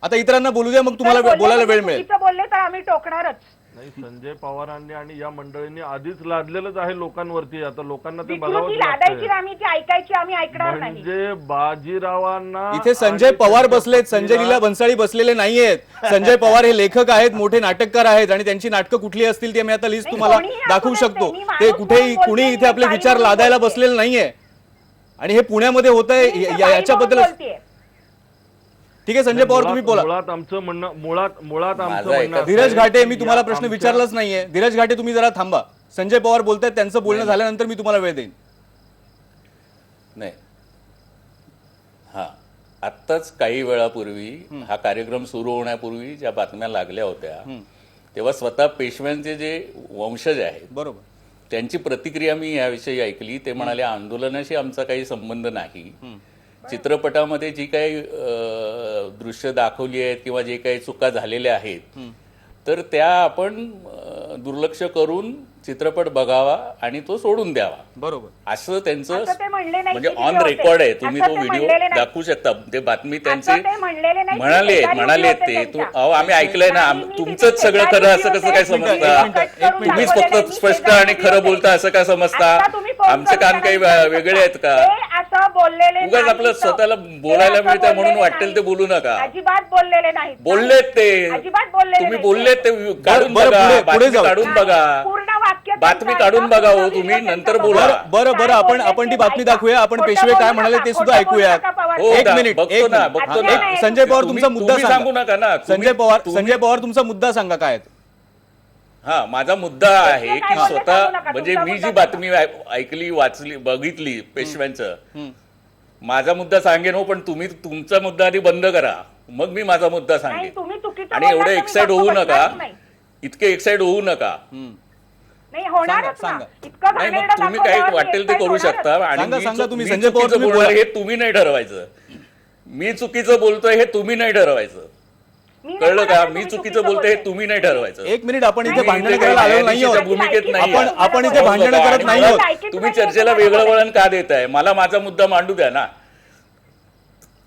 Speaker 1: आता इतरांना बोलू द्या, मग तुम्हाला बोलायला वेळ मिळेल.
Speaker 5: बोलले तर आम्ही टोकणारच.
Speaker 2: नाही, संजय पवारांनी आणि या मंडळींनी आधीच लादलेलंच आहे लोकांवरती. आता लोकांना ते बघावंच
Speaker 5: विकृती लादायची
Speaker 2: लागतंय.
Speaker 5: आम्ही ती ऐकायची आम्ही ऐकणार नाही.
Speaker 2: म्हणजे बाजीरावांना
Speaker 1: इथे संजय
Speaker 2: आणि
Speaker 1: पवार
Speaker 2: त्यांच्या
Speaker 1: बसलेत, संजय
Speaker 2: पत्नीला-
Speaker 1: लीला भन्साळी बसलेले नाहीयेत. संजय पवार हे लेखक आहेत, मोठे नाटककार आहेत आणि त्यांची नाटकं कुठली असतील ती मी आता लिस्ट
Speaker 5: नाही,
Speaker 1: तुम्हाला
Speaker 5: कोणीही असू
Speaker 1: दाखवू
Speaker 5: देत
Speaker 1: शकतो.
Speaker 5: नाही. मी माणूस
Speaker 1: ते कुठेही
Speaker 5: म्हणून
Speaker 1: कुणी
Speaker 5: बोलतेय,
Speaker 1: इथे आपले
Speaker 5: मी
Speaker 1: विचार
Speaker 5: बाई
Speaker 1: लादायला
Speaker 5: म्हणून
Speaker 1: बसलेलं नाहीये आणि हे पुण्यामध्ये होत आहे
Speaker 5: मी इथे बाई
Speaker 1: याच्याबद्दल.
Speaker 5: म्हणून बोलतेय.
Speaker 1: ठीक आहे संजय पवार, तुम्ही बोला.
Speaker 2: मुळात आमचं म्हणणं मुळात आमचं
Speaker 3: माझं
Speaker 2: म्हणणं
Speaker 3: ऐका.
Speaker 2: असं
Speaker 1: धीरज
Speaker 2: आहे
Speaker 1: घाटे,
Speaker 2: की
Speaker 1: मी तुम्हाला
Speaker 2: या
Speaker 1: प्रश्न
Speaker 2: आमच्या-
Speaker 1: विचारलाच नाहीये. धीरज घाटे, तुम्ही जरा थांबा. संजय पवार बोलतायत, त्यांचं बोलणं झाल्यानंतर मी तुम्हाला वेळ देईन.
Speaker 3: नाही, हा आत्ताच काही वेळापूर्वी हा कार्यक्रम सुरू होण्यापूर्वी ज्या बातम्या लागल्या होत्या तेव्हा स्वतः पेशव्यांचे जे वंशज आहेत
Speaker 1: बरोबर.
Speaker 3: त्यांची प्रतिक्रिया मी याविषयी ऐकली. ते म्हणाले आंदोलनाशी आमचा काही संबंध नाही. चित्रपटामध्ये जी काही दृश्य दाखवली आहेत किंवा जे काही चुका झालेल्या आहेत तर त्या आपण दुर्लक्ष करून चित्रपट बघावा आणि तो सोडून द्यावा,
Speaker 1: बरोबर.
Speaker 3: असं त्यांचं
Speaker 5: असं ते म्हणले नाही
Speaker 3: म्हणजे
Speaker 5: की
Speaker 3: ऑन
Speaker 5: तिथे होते.
Speaker 3: रेकॉर्ड आहे. तुम्ही
Speaker 5: असं
Speaker 3: तो
Speaker 5: ते
Speaker 3: व्हिडिओ
Speaker 5: म्हणलेले नाही.
Speaker 3: दाखवू शकता. ते बातमी त्यांची
Speaker 5: असं ते म्हणलेले नाही.
Speaker 3: म्हणाले
Speaker 5: शेजारी
Speaker 3: म्हणाले
Speaker 5: होते
Speaker 3: ते
Speaker 5: त्यांच्या.
Speaker 3: अहो आम्ही ऐकलंय ना,
Speaker 5: नाही, मी
Speaker 3: तुमचंच
Speaker 5: तिथे
Speaker 3: सगळं खरं असं
Speaker 5: शेजारी
Speaker 3: कसं काय
Speaker 5: होते.
Speaker 3: समजता?
Speaker 5: एक मिनिट.
Speaker 3: तुम्हीच
Speaker 5: दाखवलेलं आहे.
Speaker 3: फक्त
Speaker 5: मी
Speaker 3: स्पष्ट
Speaker 5: शेजारी
Speaker 3: आणि खरं
Speaker 5: होते.
Speaker 3: बोलता असं काय समजता?
Speaker 5: आता तुम्ही फोन
Speaker 3: आमचे
Speaker 5: करून
Speaker 3: कान काही
Speaker 5: त्यांना
Speaker 3: वेगळे आहेत का?
Speaker 5: ते असं बोललेले
Speaker 3: उगाच
Speaker 5: नाहीत.
Speaker 3: आपलं स्वतःला
Speaker 5: ते
Speaker 3: बोलायला
Speaker 5: असं
Speaker 3: मिळतं म्हणून
Speaker 5: बोललेले
Speaker 3: वाटेल ते
Speaker 5: नाहीत.
Speaker 3: बोलू नका.
Speaker 5: अजिबात बोललेले नाहीत.
Speaker 3: बोललेत ते,
Speaker 5: अजिबात बोललेले
Speaker 3: तुम्ही
Speaker 5: नाहीत.
Speaker 3: बोललेत ते, काढून
Speaker 1: बरं,
Speaker 3: बघा,
Speaker 1: पुढे
Speaker 3: बातमी
Speaker 1: जाऊ.
Speaker 3: काढून
Speaker 5: नाही,
Speaker 3: बघा,
Speaker 5: पूर्ण वाक्य
Speaker 3: बातमी
Speaker 5: त्यांचं
Speaker 3: काढून
Speaker 5: ऐका,
Speaker 3: बघा हो,
Speaker 5: पूर्ण
Speaker 3: तुम्ही
Speaker 5: व्हिडिओ
Speaker 3: नंतर
Speaker 5: त्यांचा
Speaker 3: बोला.
Speaker 5: बघा.
Speaker 1: बरं
Speaker 5: काय
Speaker 1: आपण
Speaker 5: बोलले
Speaker 1: ती
Speaker 5: ते
Speaker 1: बातमी
Speaker 5: ऐका.
Speaker 1: दाखवूया. आपण
Speaker 5: खोटं
Speaker 1: पेशवे
Speaker 5: बोलू
Speaker 1: काय
Speaker 5: नका,
Speaker 1: म्हणाले ते सुद्धा
Speaker 5: खोटं बोलू
Speaker 1: ऐकूयात.
Speaker 5: नका पवार
Speaker 3: हो,
Speaker 5: साहेब.
Speaker 1: एक
Speaker 3: दा-
Speaker 1: मिनिट,
Speaker 3: बघतो
Speaker 1: एक
Speaker 3: ना,
Speaker 1: मिनिट.
Speaker 3: बघतो
Speaker 5: ना.
Speaker 1: हा, संजय पवार
Speaker 3: तुम्ही-
Speaker 1: तुमचा मुद्दा
Speaker 3: तुम्ही सांगू
Speaker 1: सांगा.
Speaker 3: नका ना.
Speaker 1: संजय पवार तुमचा मुद्दा सांगा काय आहे तो.
Speaker 3: हा, माझा मुद्दा आहे
Speaker 5: काय
Speaker 3: की
Speaker 5: बोलले
Speaker 3: स्वतः
Speaker 5: सांगू नका,
Speaker 3: म्हणजे
Speaker 5: तुमचा
Speaker 3: मी
Speaker 5: मुद्दा
Speaker 3: जी बातमी ऐकली, वाचली, बघितली पेशव्यांचं, माझा मुद्दा सांगेन हो, पण तुम्ही तुमचा मुद्दा आधी बंद करा, मग मी माझा मुद्दा
Speaker 5: नाही,
Speaker 3: सांगेन.
Speaker 5: तुम्ही चुकीचं
Speaker 3: आणि
Speaker 5: बोललात
Speaker 3: एवढे
Speaker 5: तर मी
Speaker 3: एक्साइट
Speaker 5: गप्प
Speaker 3: होऊ नका,
Speaker 5: बसणारच नाही.
Speaker 3: इतके एक्साइट होऊ नका.
Speaker 5: नाही होणारच ना.
Speaker 1: सांगा.
Speaker 5: इतकं
Speaker 3: नाही, मग
Speaker 5: घाणेरडं
Speaker 3: तुम्ही काय
Speaker 5: दाखवल्यावर
Speaker 3: वाटेल ते
Speaker 5: मी
Speaker 3: करू
Speaker 5: excited
Speaker 3: शकता.
Speaker 5: होणारच.
Speaker 3: आणि
Speaker 1: सांगा,
Speaker 3: मी
Speaker 1: सांगा
Speaker 3: चुक-
Speaker 1: तुम्ही.
Speaker 3: मी
Speaker 1: संजय पवार,
Speaker 3: चुकीचं
Speaker 1: तुम्ही
Speaker 3: बोलणार
Speaker 1: बोला.
Speaker 3: हे तुम्ही नाही ठरवायचं. मी चुकीचं बोलतोय हे तुम्ही नाही ठरवायचं.
Speaker 5: मी नाही
Speaker 3: कळलं का?
Speaker 5: म्हणाले,
Speaker 3: मी
Speaker 5: तुम्ही
Speaker 3: चुकीचं बोलतोय हे
Speaker 5: बोलताय.
Speaker 3: तुम्ही नाही ठरवायचं.
Speaker 1: एक मिनिट, आपण इथे
Speaker 5: नाही,
Speaker 1: भांडण
Speaker 5: नाही,
Speaker 1: करायला आलेलो नाही
Speaker 3: न्यायाधीशाच्या
Speaker 1: आहोत.
Speaker 3: भूमिकेत नाही
Speaker 1: आपण इथे
Speaker 3: हो,
Speaker 1: भांडणं
Speaker 3: बघा,
Speaker 1: करत
Speaker 3: आणि
Speaker 1: नाही
Speaker 3: मला
Speaker 1: आहोत.
Speaker 3: तुम्ही चर्चेला वेगळं वळण का देताय? मला माझा मुद्दा मांडू द्या ना.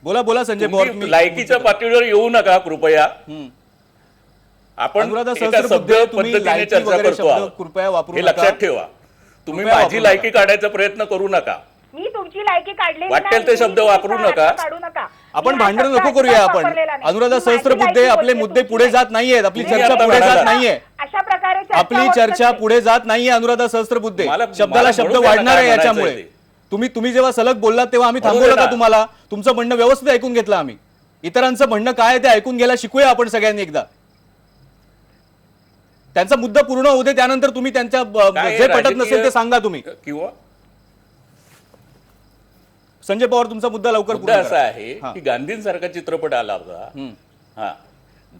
Speaker 1: बोला संजय पवार,
Speaker 3: तुम्ही लायकीच्या पातळीवर येऊ नका कृपया. आपण
Speaker 1: अनुराधा
Speaker 3: एका
Speaker 1: सहस्त्रबुद्धे,
Speaker 3: सभ्य
Speaker 1: तुम्ही
Speaker 3: पद्धतीने
Speaker 1: लायकी
Speaker 3: चर्चा
Speaker 1: वगैरे
Speaker 3: करतो
Speaker 1: शब्द
Speaker 3: आहोत.
Speaker 1: कृपया वापरू
Speaker 3: हे
Speaker 1: नका.
Speaker 3: लक्षात ठेवा. तुम्ही
Speaker 1: कृपया
Speaker 3: माझी
Speaker 1: वापरू
Speaker 3: लायकी
Speaker 1: नका.
Speaker 3: काढायचा प्रयत्न करू नका.
Speaker 5: मी तुमची लायकी काढलेली
Speaker 3: वाटेल
Speaker 5: नाही.
Speaker 3: ते शब्द
Speaker 5: तुम्ही
Speaker 3: वापरू
Speaker 5: तुमचा
Speaker 3: नका.
Speaker 5: अर्थ काढू नका.
Speaker 1: आपण
Speaker 5: मी हा
Speaker 1: भांडण
Speaker 5: शब्द
Speaker 1: नको करूया.
Speaker 5: अजिबात
Speaker 1: आपण
Speaker 5: वापरलेला नाही.
Speaker 1: अनुराधा
Speaker 5: मी माझी
Speaker 1: सहस्त्रबुद्धे,
Speaker 5: लायकी
Speaker 1: आपले
Speaker 5: बोलते,
Speaker 1: मुद्दे
Speaker 5: तुमची
Speaker 1: पुढे
Speaker 5: नाही.
Speaker 1: जात नाहीयेत. आपली
Speaker 3: तुम्ही
Speaker 1: चर्चा
Speaker 3: आता
Speaker 1: पुढे जात
Speaker 3: म्हणाला.
Speaker 1: नाहीये.
Speaker 5: अशा प्रकारे
Speaker 1: आपली चर्चा पुढे जात नाहीये अनुराधा सहस्त्रबुद्धे. शब्दाला
Speaker 3: मला
Speaker 1: शब्द
Speaker 3: म्हणू द्या ना
Speaker 1: वाढणार आहे
Speaker 3: काय
Speaker 1: याच्यामुळे.
Speaker 3: म्हणायचंय
Speaker 1: तुम्ही जेव्हा सलग बोललात तेव्हा आम्ही
Speaker 3: म्हणू
Speaker 1: थांबवलं
Speaker 3: दे
Speaker 1: का
Speaker 3: ना.
Speaker 1: तुम्हाला? तुमचं म्हणणं व्यवस्थित ऐकून घेतलं आम्ही. इतरांचं म्हणणं काय आहे ते ऐकून घ्यायला शिकूया आपण सगळ्यांनी एकदा. त्यांचा मुद्दा पूर्ण होऊ दे, त्यानंतर तुम्ही त्यांच्या
Speaker 3: काय
Speaker 1: जे पटत
Speaker 3: राजकीय-
Speaker 1: नसेल ते सांगा तुम्ही.
Speaker 3: किंवा
Speaker 1: संजय पवार, तुमचा मुद्दा लवकर
Speaker 3: मुद्दा
Speaker 1: पूर्ण
Speaker 3: असा
Speaker 1: करा.
Speaker 3: आहे
Speaker 1: हा.
Speaker 3: की गांधींसारखा चित्रपट आला होता. हा,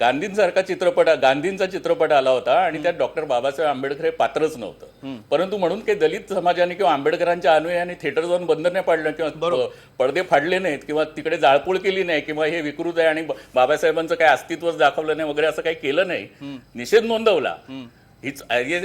Speaker 3: गांधींचा चित्रपट आला होता आणि त्यात डॉक्टर बाबासाहेब आंबेडकर हे पात्रच नव्हतं. परंतु म्हणून काही दलित समाजाने किंवा आंबेडकरांच्या अनुयायांनी थिएटर जाऊन बंद नाही पाडलं किंवा पडदे फाडले नाहीत किंवा तिकडे जाळपोळ केली नाही किंवा हे विकृत आहे आणि बाबासाहेबांचं काही अस्तित्वच दाखवलं नाही वगैरे असं काही केलं नाही. निषेध नोंदवला. हीच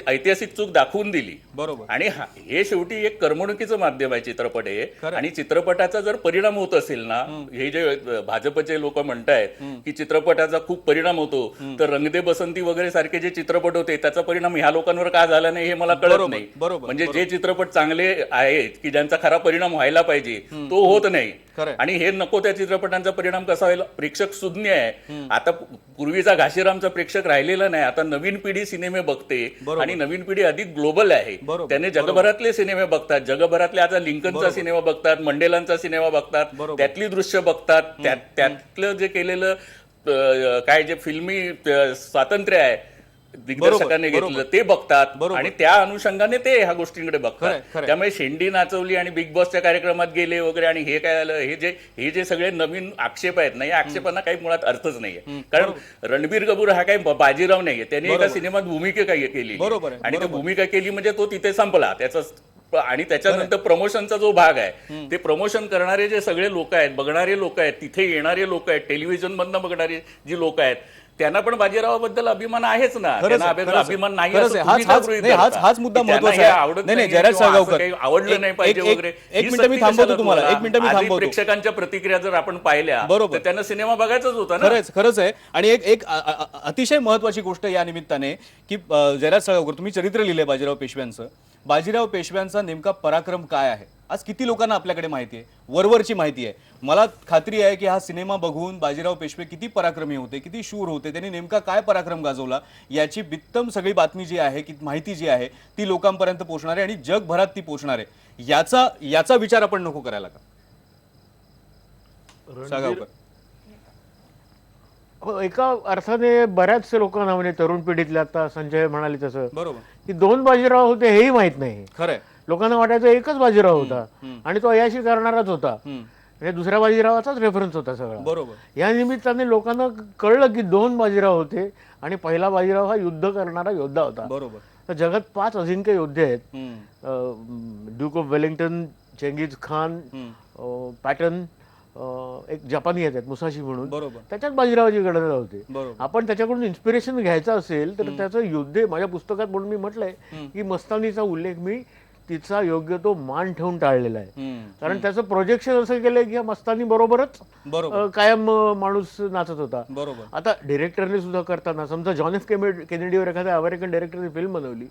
Speaker 3: ऐतिहासिक चूक दाखवून दिली.
Speaker 1: बरोबर.
Speaker 3: आणि हे शेवटी एक करमणुकीचं माध्यम आहे चित्रपट हे.
Speaker 1: खरं.
Speaker 3: आणि चित्रपटाचा जर परिणाम होत असेल ना, हे जे भाजपचे लोक म्हणतायत की चित्रपटाचा खूप परिणाम होतो, तर रंग दे बसंती वगैरे सारखे जे चित्रपट होते त्याचा परिणाम ह्या लोकांवर का झाला नाही हे मला कळत
Speaker 1: बरोबर,
Speaker 3: नाही.
Speaker 1: बरोबर,
Speaker 3: म्हणजे जे चित्रपट चांगले आहेत की ज्यांचा खरा परिणाम व्हायला पाहिजे तो होत नाही.
Speaker 1: खरं.
Speaker 3: आणि हे नको त्या चित्रपटांचा परिणाम कसा व्हायला? प्रेक्षक शून्य आहे आता. पूर्वीचा घाशीरामचा प्रेक्षक राहिलेला नाही. आता नवीन पिढी सिनेमे बघते आणि नवीन पिढी अधिक ग्लोबल आहे.
Speaker 1: बरोबर,
Speaker 3: त्याने जगभरातले सिनेमे बघतात. जगभरातले आता लिंकनचा सिनेमा बघतात, मंडेलांचा सिनेमा बघतात, त्यातली दृश्य बघतात, त्यातलं जे केलेलं काय जे फिल्मी स्वातंत्र्य आहे दिग्दर्शकाने घेतलं ते बघतात आणि त्या अनुषंगाने ते ह्या गोष्टींकडे बघतात. त्यामुळे शेंडी नाचवली आणि बिग बॉसच्या कार्यक्रमात गेले वगैरे आणि हे काय झालं, हे जे सगळे नवीन आक्षेप आहेत ना, या आक्षेपांना काही मुळात अर्थच नाहीये. कारण रणबीर कपूर हा काही बाजीराव नाहीये. त्याने एका सिनेमात भूमिका काही केली आणि ती भूमिका केली म्हणजे तो तिथे संपला त्याचा. आणि त्याच्यानंतर प्रमोशनचा जो भाग आहे ते प्रमोशन करणारे जे सगळे लोक आहेत, बघणारे लोक आहेत, तिथे येणारे लोक आहेत, टेलिव्हिजन मधनं बघणारे जी लोक आहेत, त्यांना पण बाजीरावाबद्दल अभिमान आहेच ना.
Speaker 1: खरंच
Speaker 3: त्यांना
Speaker 1: आहे, खरंच आहे.
Speaker 3: अभिमान नाही
Speaker 1: खरंच
Speaker 3: असं
Speaker 1: आहे.
Speaker 3: तुम्ही
Speaker 1: हाच-
Speaker 3: का गृहीत
Speaker 1: नाही, हाच-
Speaker 3: धरता?
Speaker 1: हाच मुद्दा
Speaker 3: की त्यांना
Speaker 1: महत्त्वाचा
Speaker 3: हे
Speaker 1: आहे.
Speaker 3: आवडत
Speaker 1: नाही, नाही,
Speaker 3: नाहीये
Speaker 1: जयराज
Speaker 3: किंवा असं
Speaker 1: साळगावकर.
Speaker 3: काही आवडलं नाही पाहिजे
Speaker 1: एक-
Speaker 3: वगैरे.
Speaker 1: एक
Speaker 3: ही
Speaker 1: मिनिटं मी
Speaker 3: सक्ती
Speaker 1: थांबवतो
Speaker 3: कशाला
Speaker 1: तुम्हाला.
Speaker 3: तुम्हाला?
Speaker 1: एक मिनिटं मी
Speaker 3: आधी
Speaker 1: थांबवतो.
Speaker 3: प्रेक्षकांच्या प्रतिक्रिया जर आपण पाहिल्या
Speaker 1: बरोबर.
Speaker 3: तर त्यांना सिनेमा बघायचाच होता ना.
Speaker 1: खरंच आहे. आणि एक अतिशय महत्वाची गोष्ट या निमित्ताने की जयराज साळगावकर, तुम्ही चरित्र लिहिले बाजीराव पेशव्यांचं. बाजीराव पेशव्यांचा नेमका पराक्रम काय आहे आज किती लोकांना आपल्याकडे माहिती आहे, वरवरची माहिती आहे. मला खात्री आहे की हा सिनेमा बघून बाजीराव पेशवे किती पराक्रमी होते, किती शूर होते, त्यांनी नेमका काय पराक्रम गाजवला याची बित्तम सगळी बातमी जी आहे, की माहिती जी आहे ती लोकांपर्यंत पोहोचणार आहे आणि जगभरात ती पोहोचणार आहे. याचा विचार आपण नको करायला का साळगावकर?
Speaker 4: हो, एका अर्थाने बऱ्याचशा लोकांना म्हणजे तरुण पिढीतल्या, आता संजय म्हणाले तसं,
Speaker 1: बरोबर,
Speaker 4: की 2 बाजीराव होते हेही माहित नाही.
Speaker 1: खरंय.
Speaker 4: लोकांना वाटायचं एकच बाजीराव होता आणि तो अय्याशी करणाराच होता. म्हणजे दुसऱ्या बाजीरावाचाच रेफरन्स होता सगळा.
Speaker 1: बरोबर.
Speaker 4: या निमित्ताने लोकांना कळलं की 2 बाजीराव होते आणि पहिला बाजीराव हा युद्ध करणारा योद्धा होता.
Speaker 1: बरोबर.
Speaker 4: तर जगात 5 अजिंक्य योद्धे आहेत.
Speaker 1: हम्म.
Speaker 4: Duke of Wellington, Genghis Khan, Patton, एक जपानी आहेत मुसाशी म्हणून.
Speaker 1: बरोबर.
Speaker 4: त्याच्यात बाजीरावाची गणना होते.
Speaker 1: बरोबर.
Speaker 4: आपण त्याच्याकडून इन्स्पिरेशन घ्यायचं असेल तर त्याचं युद्धे माझ्या पुस्तकात म्हणून मी म्हटलंय की मस्तानीचा उल्लेख मी तिचा योग्य तो मान ठेवून टाळलेला आहे. कारण त्याचं प्रोजेक्शन असं केलंय की मस्तानी बरोबरच
Speaker 1: बरोबर.
Speaker 4: कायम माणूस नाचत होता.
Speaker 1: बरोबर.
Speaker 4: आता डिरेक्टरने सुद्धा करताना समजा जॉन एफ केनेडीवर एखाद्या अमेरिकन डिरेक्टरने फिल्म बनवली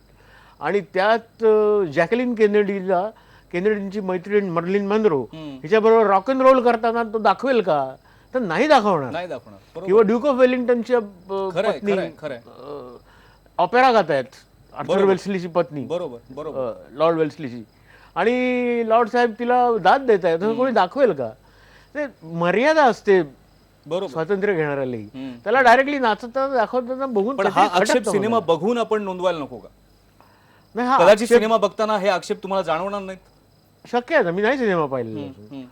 Speaker 4: आणि त्यात जॅकलिन केनेडींची मैत्रीण मर्लिन मनरो हिच्याबरोबर रॉक अँड रोल करताना तो दाखवेल का? तर नाही दाखवणार.
Speaker 1: नाही दाखवणार. बरोबर.
Speaker 4: किंवा ड्यूक ऑफ वेलिंग्टनच्या
Speaker 1: खरंय,
Speaker 4: पत्नी
Speaker 1: खरंय, खरंय.
Speaker 4: ऑपेरा गात आहेत, आर्थर वेल्सलीची पत्नी,
Speaker 1: बरोबर. बरोबर.
Speaker 4: लॉर्ड वेल्सलीची, आणि लॉर्ड साहेब तिला दाद देत आहेत, कोणी दाखवेल का? ते मर्यादा असते
Speaker 1: बरोबर.
Speaker 4: स्वातंत्र्य घेणाऱ्यालाही. त्याला डायरेक्टली नाचताना दाखवताना बघून
Speaker 1: पण हा
Speaker 4: काहीतरी
Speaker 1: आक्षेप
Speaker 4: खटकतं
Speaker 1: सिनेमा
Speaker 4: मला.
Speaker 1: बघून आपण नोंदवायला नको का?
Speaker 4: नाही, हा
Speaker 1: कदाचित
Speaker 4: आक्षेप
Speaker 1: सिनेमा बघताना हे आक्षेप तुम्हाला जाणवणार नाहीत.
Speaker 4: शक्य आहे ना. मी नाही सिनेमा पाहिलेला अजून.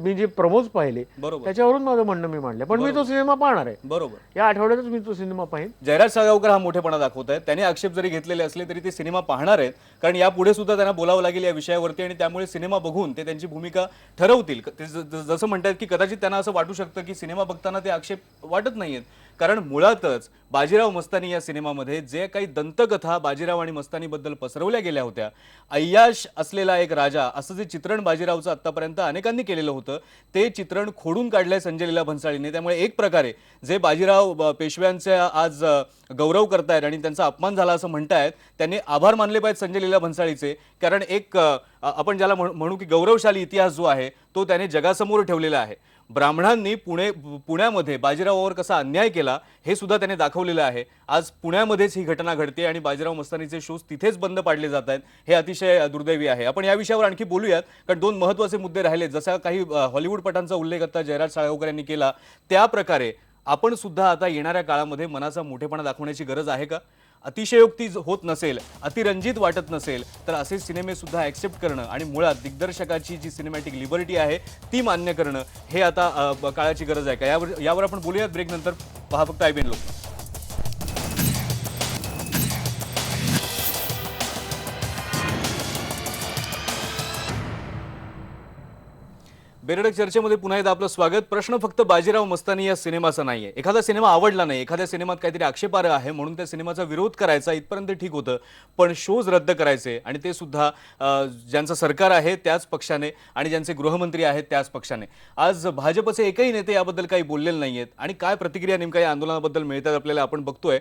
Speaker 4: मी जे प्रमोज पाहिले
Speaker 1: बरोबर.
Speaker 4: त्याच्यावरून माझं म्हणणं मी मांडलं. पण मी तो सिनेमा पाहणार आहे.
Speaker 1: बरोबर.
Speaker 4: या आठवड्यातच मी तो सिनेमा पाहिन.
Speaker 1: जयराज साळगावकर हा मोठेपणा दाखवत आहेत. त्यांनी आक्षेप जरी घेतलेले असले तरी ते सिनेमा पाहणार आहेत, कारण यापुढे सुद्धा त्यांना बोलावं लागेल या विषयावरती आणि त्यामुळे सिनेमा बघून ते त्यांची भूमिका ठरवतील. ते जसं म्हणतात की कदाचित त्यांना असं वाटू शकतं की सिनेमा बघताना ते आक्षेप वाटत नाहीयेत, कारण मुळातच बाजीराव मस्तानी या सिनेमामध्ये जे काही दंतकथा बाजीराव आणि मस्तानीबद्दल पसरवल्या गेल्या होत्या, अय्याश असलेला एक राजा असं जे चित्रण बाजीरावचं आतापर्यंत अनेकांनी केलेलं होतं ते चित्रण खोडून काढलंय संजय लीला भंसाळीने. त्यामुळे एक प्रकारे जे बाजीराव पेशव्यांचे आज गौरव करतायत आणि त्यांचा अपमान झाला असं म्हणतायत, त्यांनी आभार मानले पाहिजेत संजय लीला भंसाळीचे, कारण एक आपण ज्याला म्हणू की गौरवशाली इतिहास जो आहे तो त्याने जगासमोर ठेवलेला आहे. ब्राह्मणांनी पुण्यामध्ये बाजीरावावर कसा अन्याय केला हे सुद्धा त्याने दाखवलेलं आहे. आज पुण्यामध्येच ही घटना घडते आणि बाजीराव मस्तानीचे शोज तिथेच बंद पाडले जात आहेत. हे अतिशय दुर्दैवी आहे. आपण या विषयावर आणखी बोलूयात, कारण 2 महत्त्वाचे मुद्दे राहिले. जसा काही हॉलिवूडपटांचा उल्लेख आता जयराज साळगावकर यांनी केला, त्या प्रकारे आपण सुद्धा आता येणाऱ्या काळामध्ये मनाचा मोठेपणा दाखवण्याची गरज आहे का? अतिशयोक्ती होत नसेल, अतिरंजित वाटत नसेल तर असे सिनेमे सुद्धा ॲक्सेप्ट करणं आणि मुळात दिग्दर्शकाची जी सिनेमॅटिक लिबर्टी आहे ती मान्य करणं हे आता काळाची गरज आहे का? यावर आपण बोलूयात ब्रेक नंतर. पहा फक्त IBN लोक. बेरडक चर्चेमध्ये पुन्हा एकदा आपलं स्वागत. प्रश्न फक्त बाजीराव मस्तानी या सिनेमाचा नाहीये. एखादा सिनेमा आवडला नाही, एखाद्या सिनेमात काहीतरी आक्षेपार्ह आहे म्हणून त्या सिनेमाचा विरोध करायचा इथपर्यंत ठीक होतं, पण शोज रद्द करायचे आणि ते सुद्धा ज्यांचं सरकार आहे त्याच पक्षाने आणि ज्यांचे गृहमंत्री आहेत त्याच पक्षाने. आज भाजपचे एकही नेते याबद्दल काही बोललेले नाहीयेत आणि काय प्रतिक्रिया नेमका या आंदोलनाबद्दल मिळतात आपल्याला आपण बघतोय.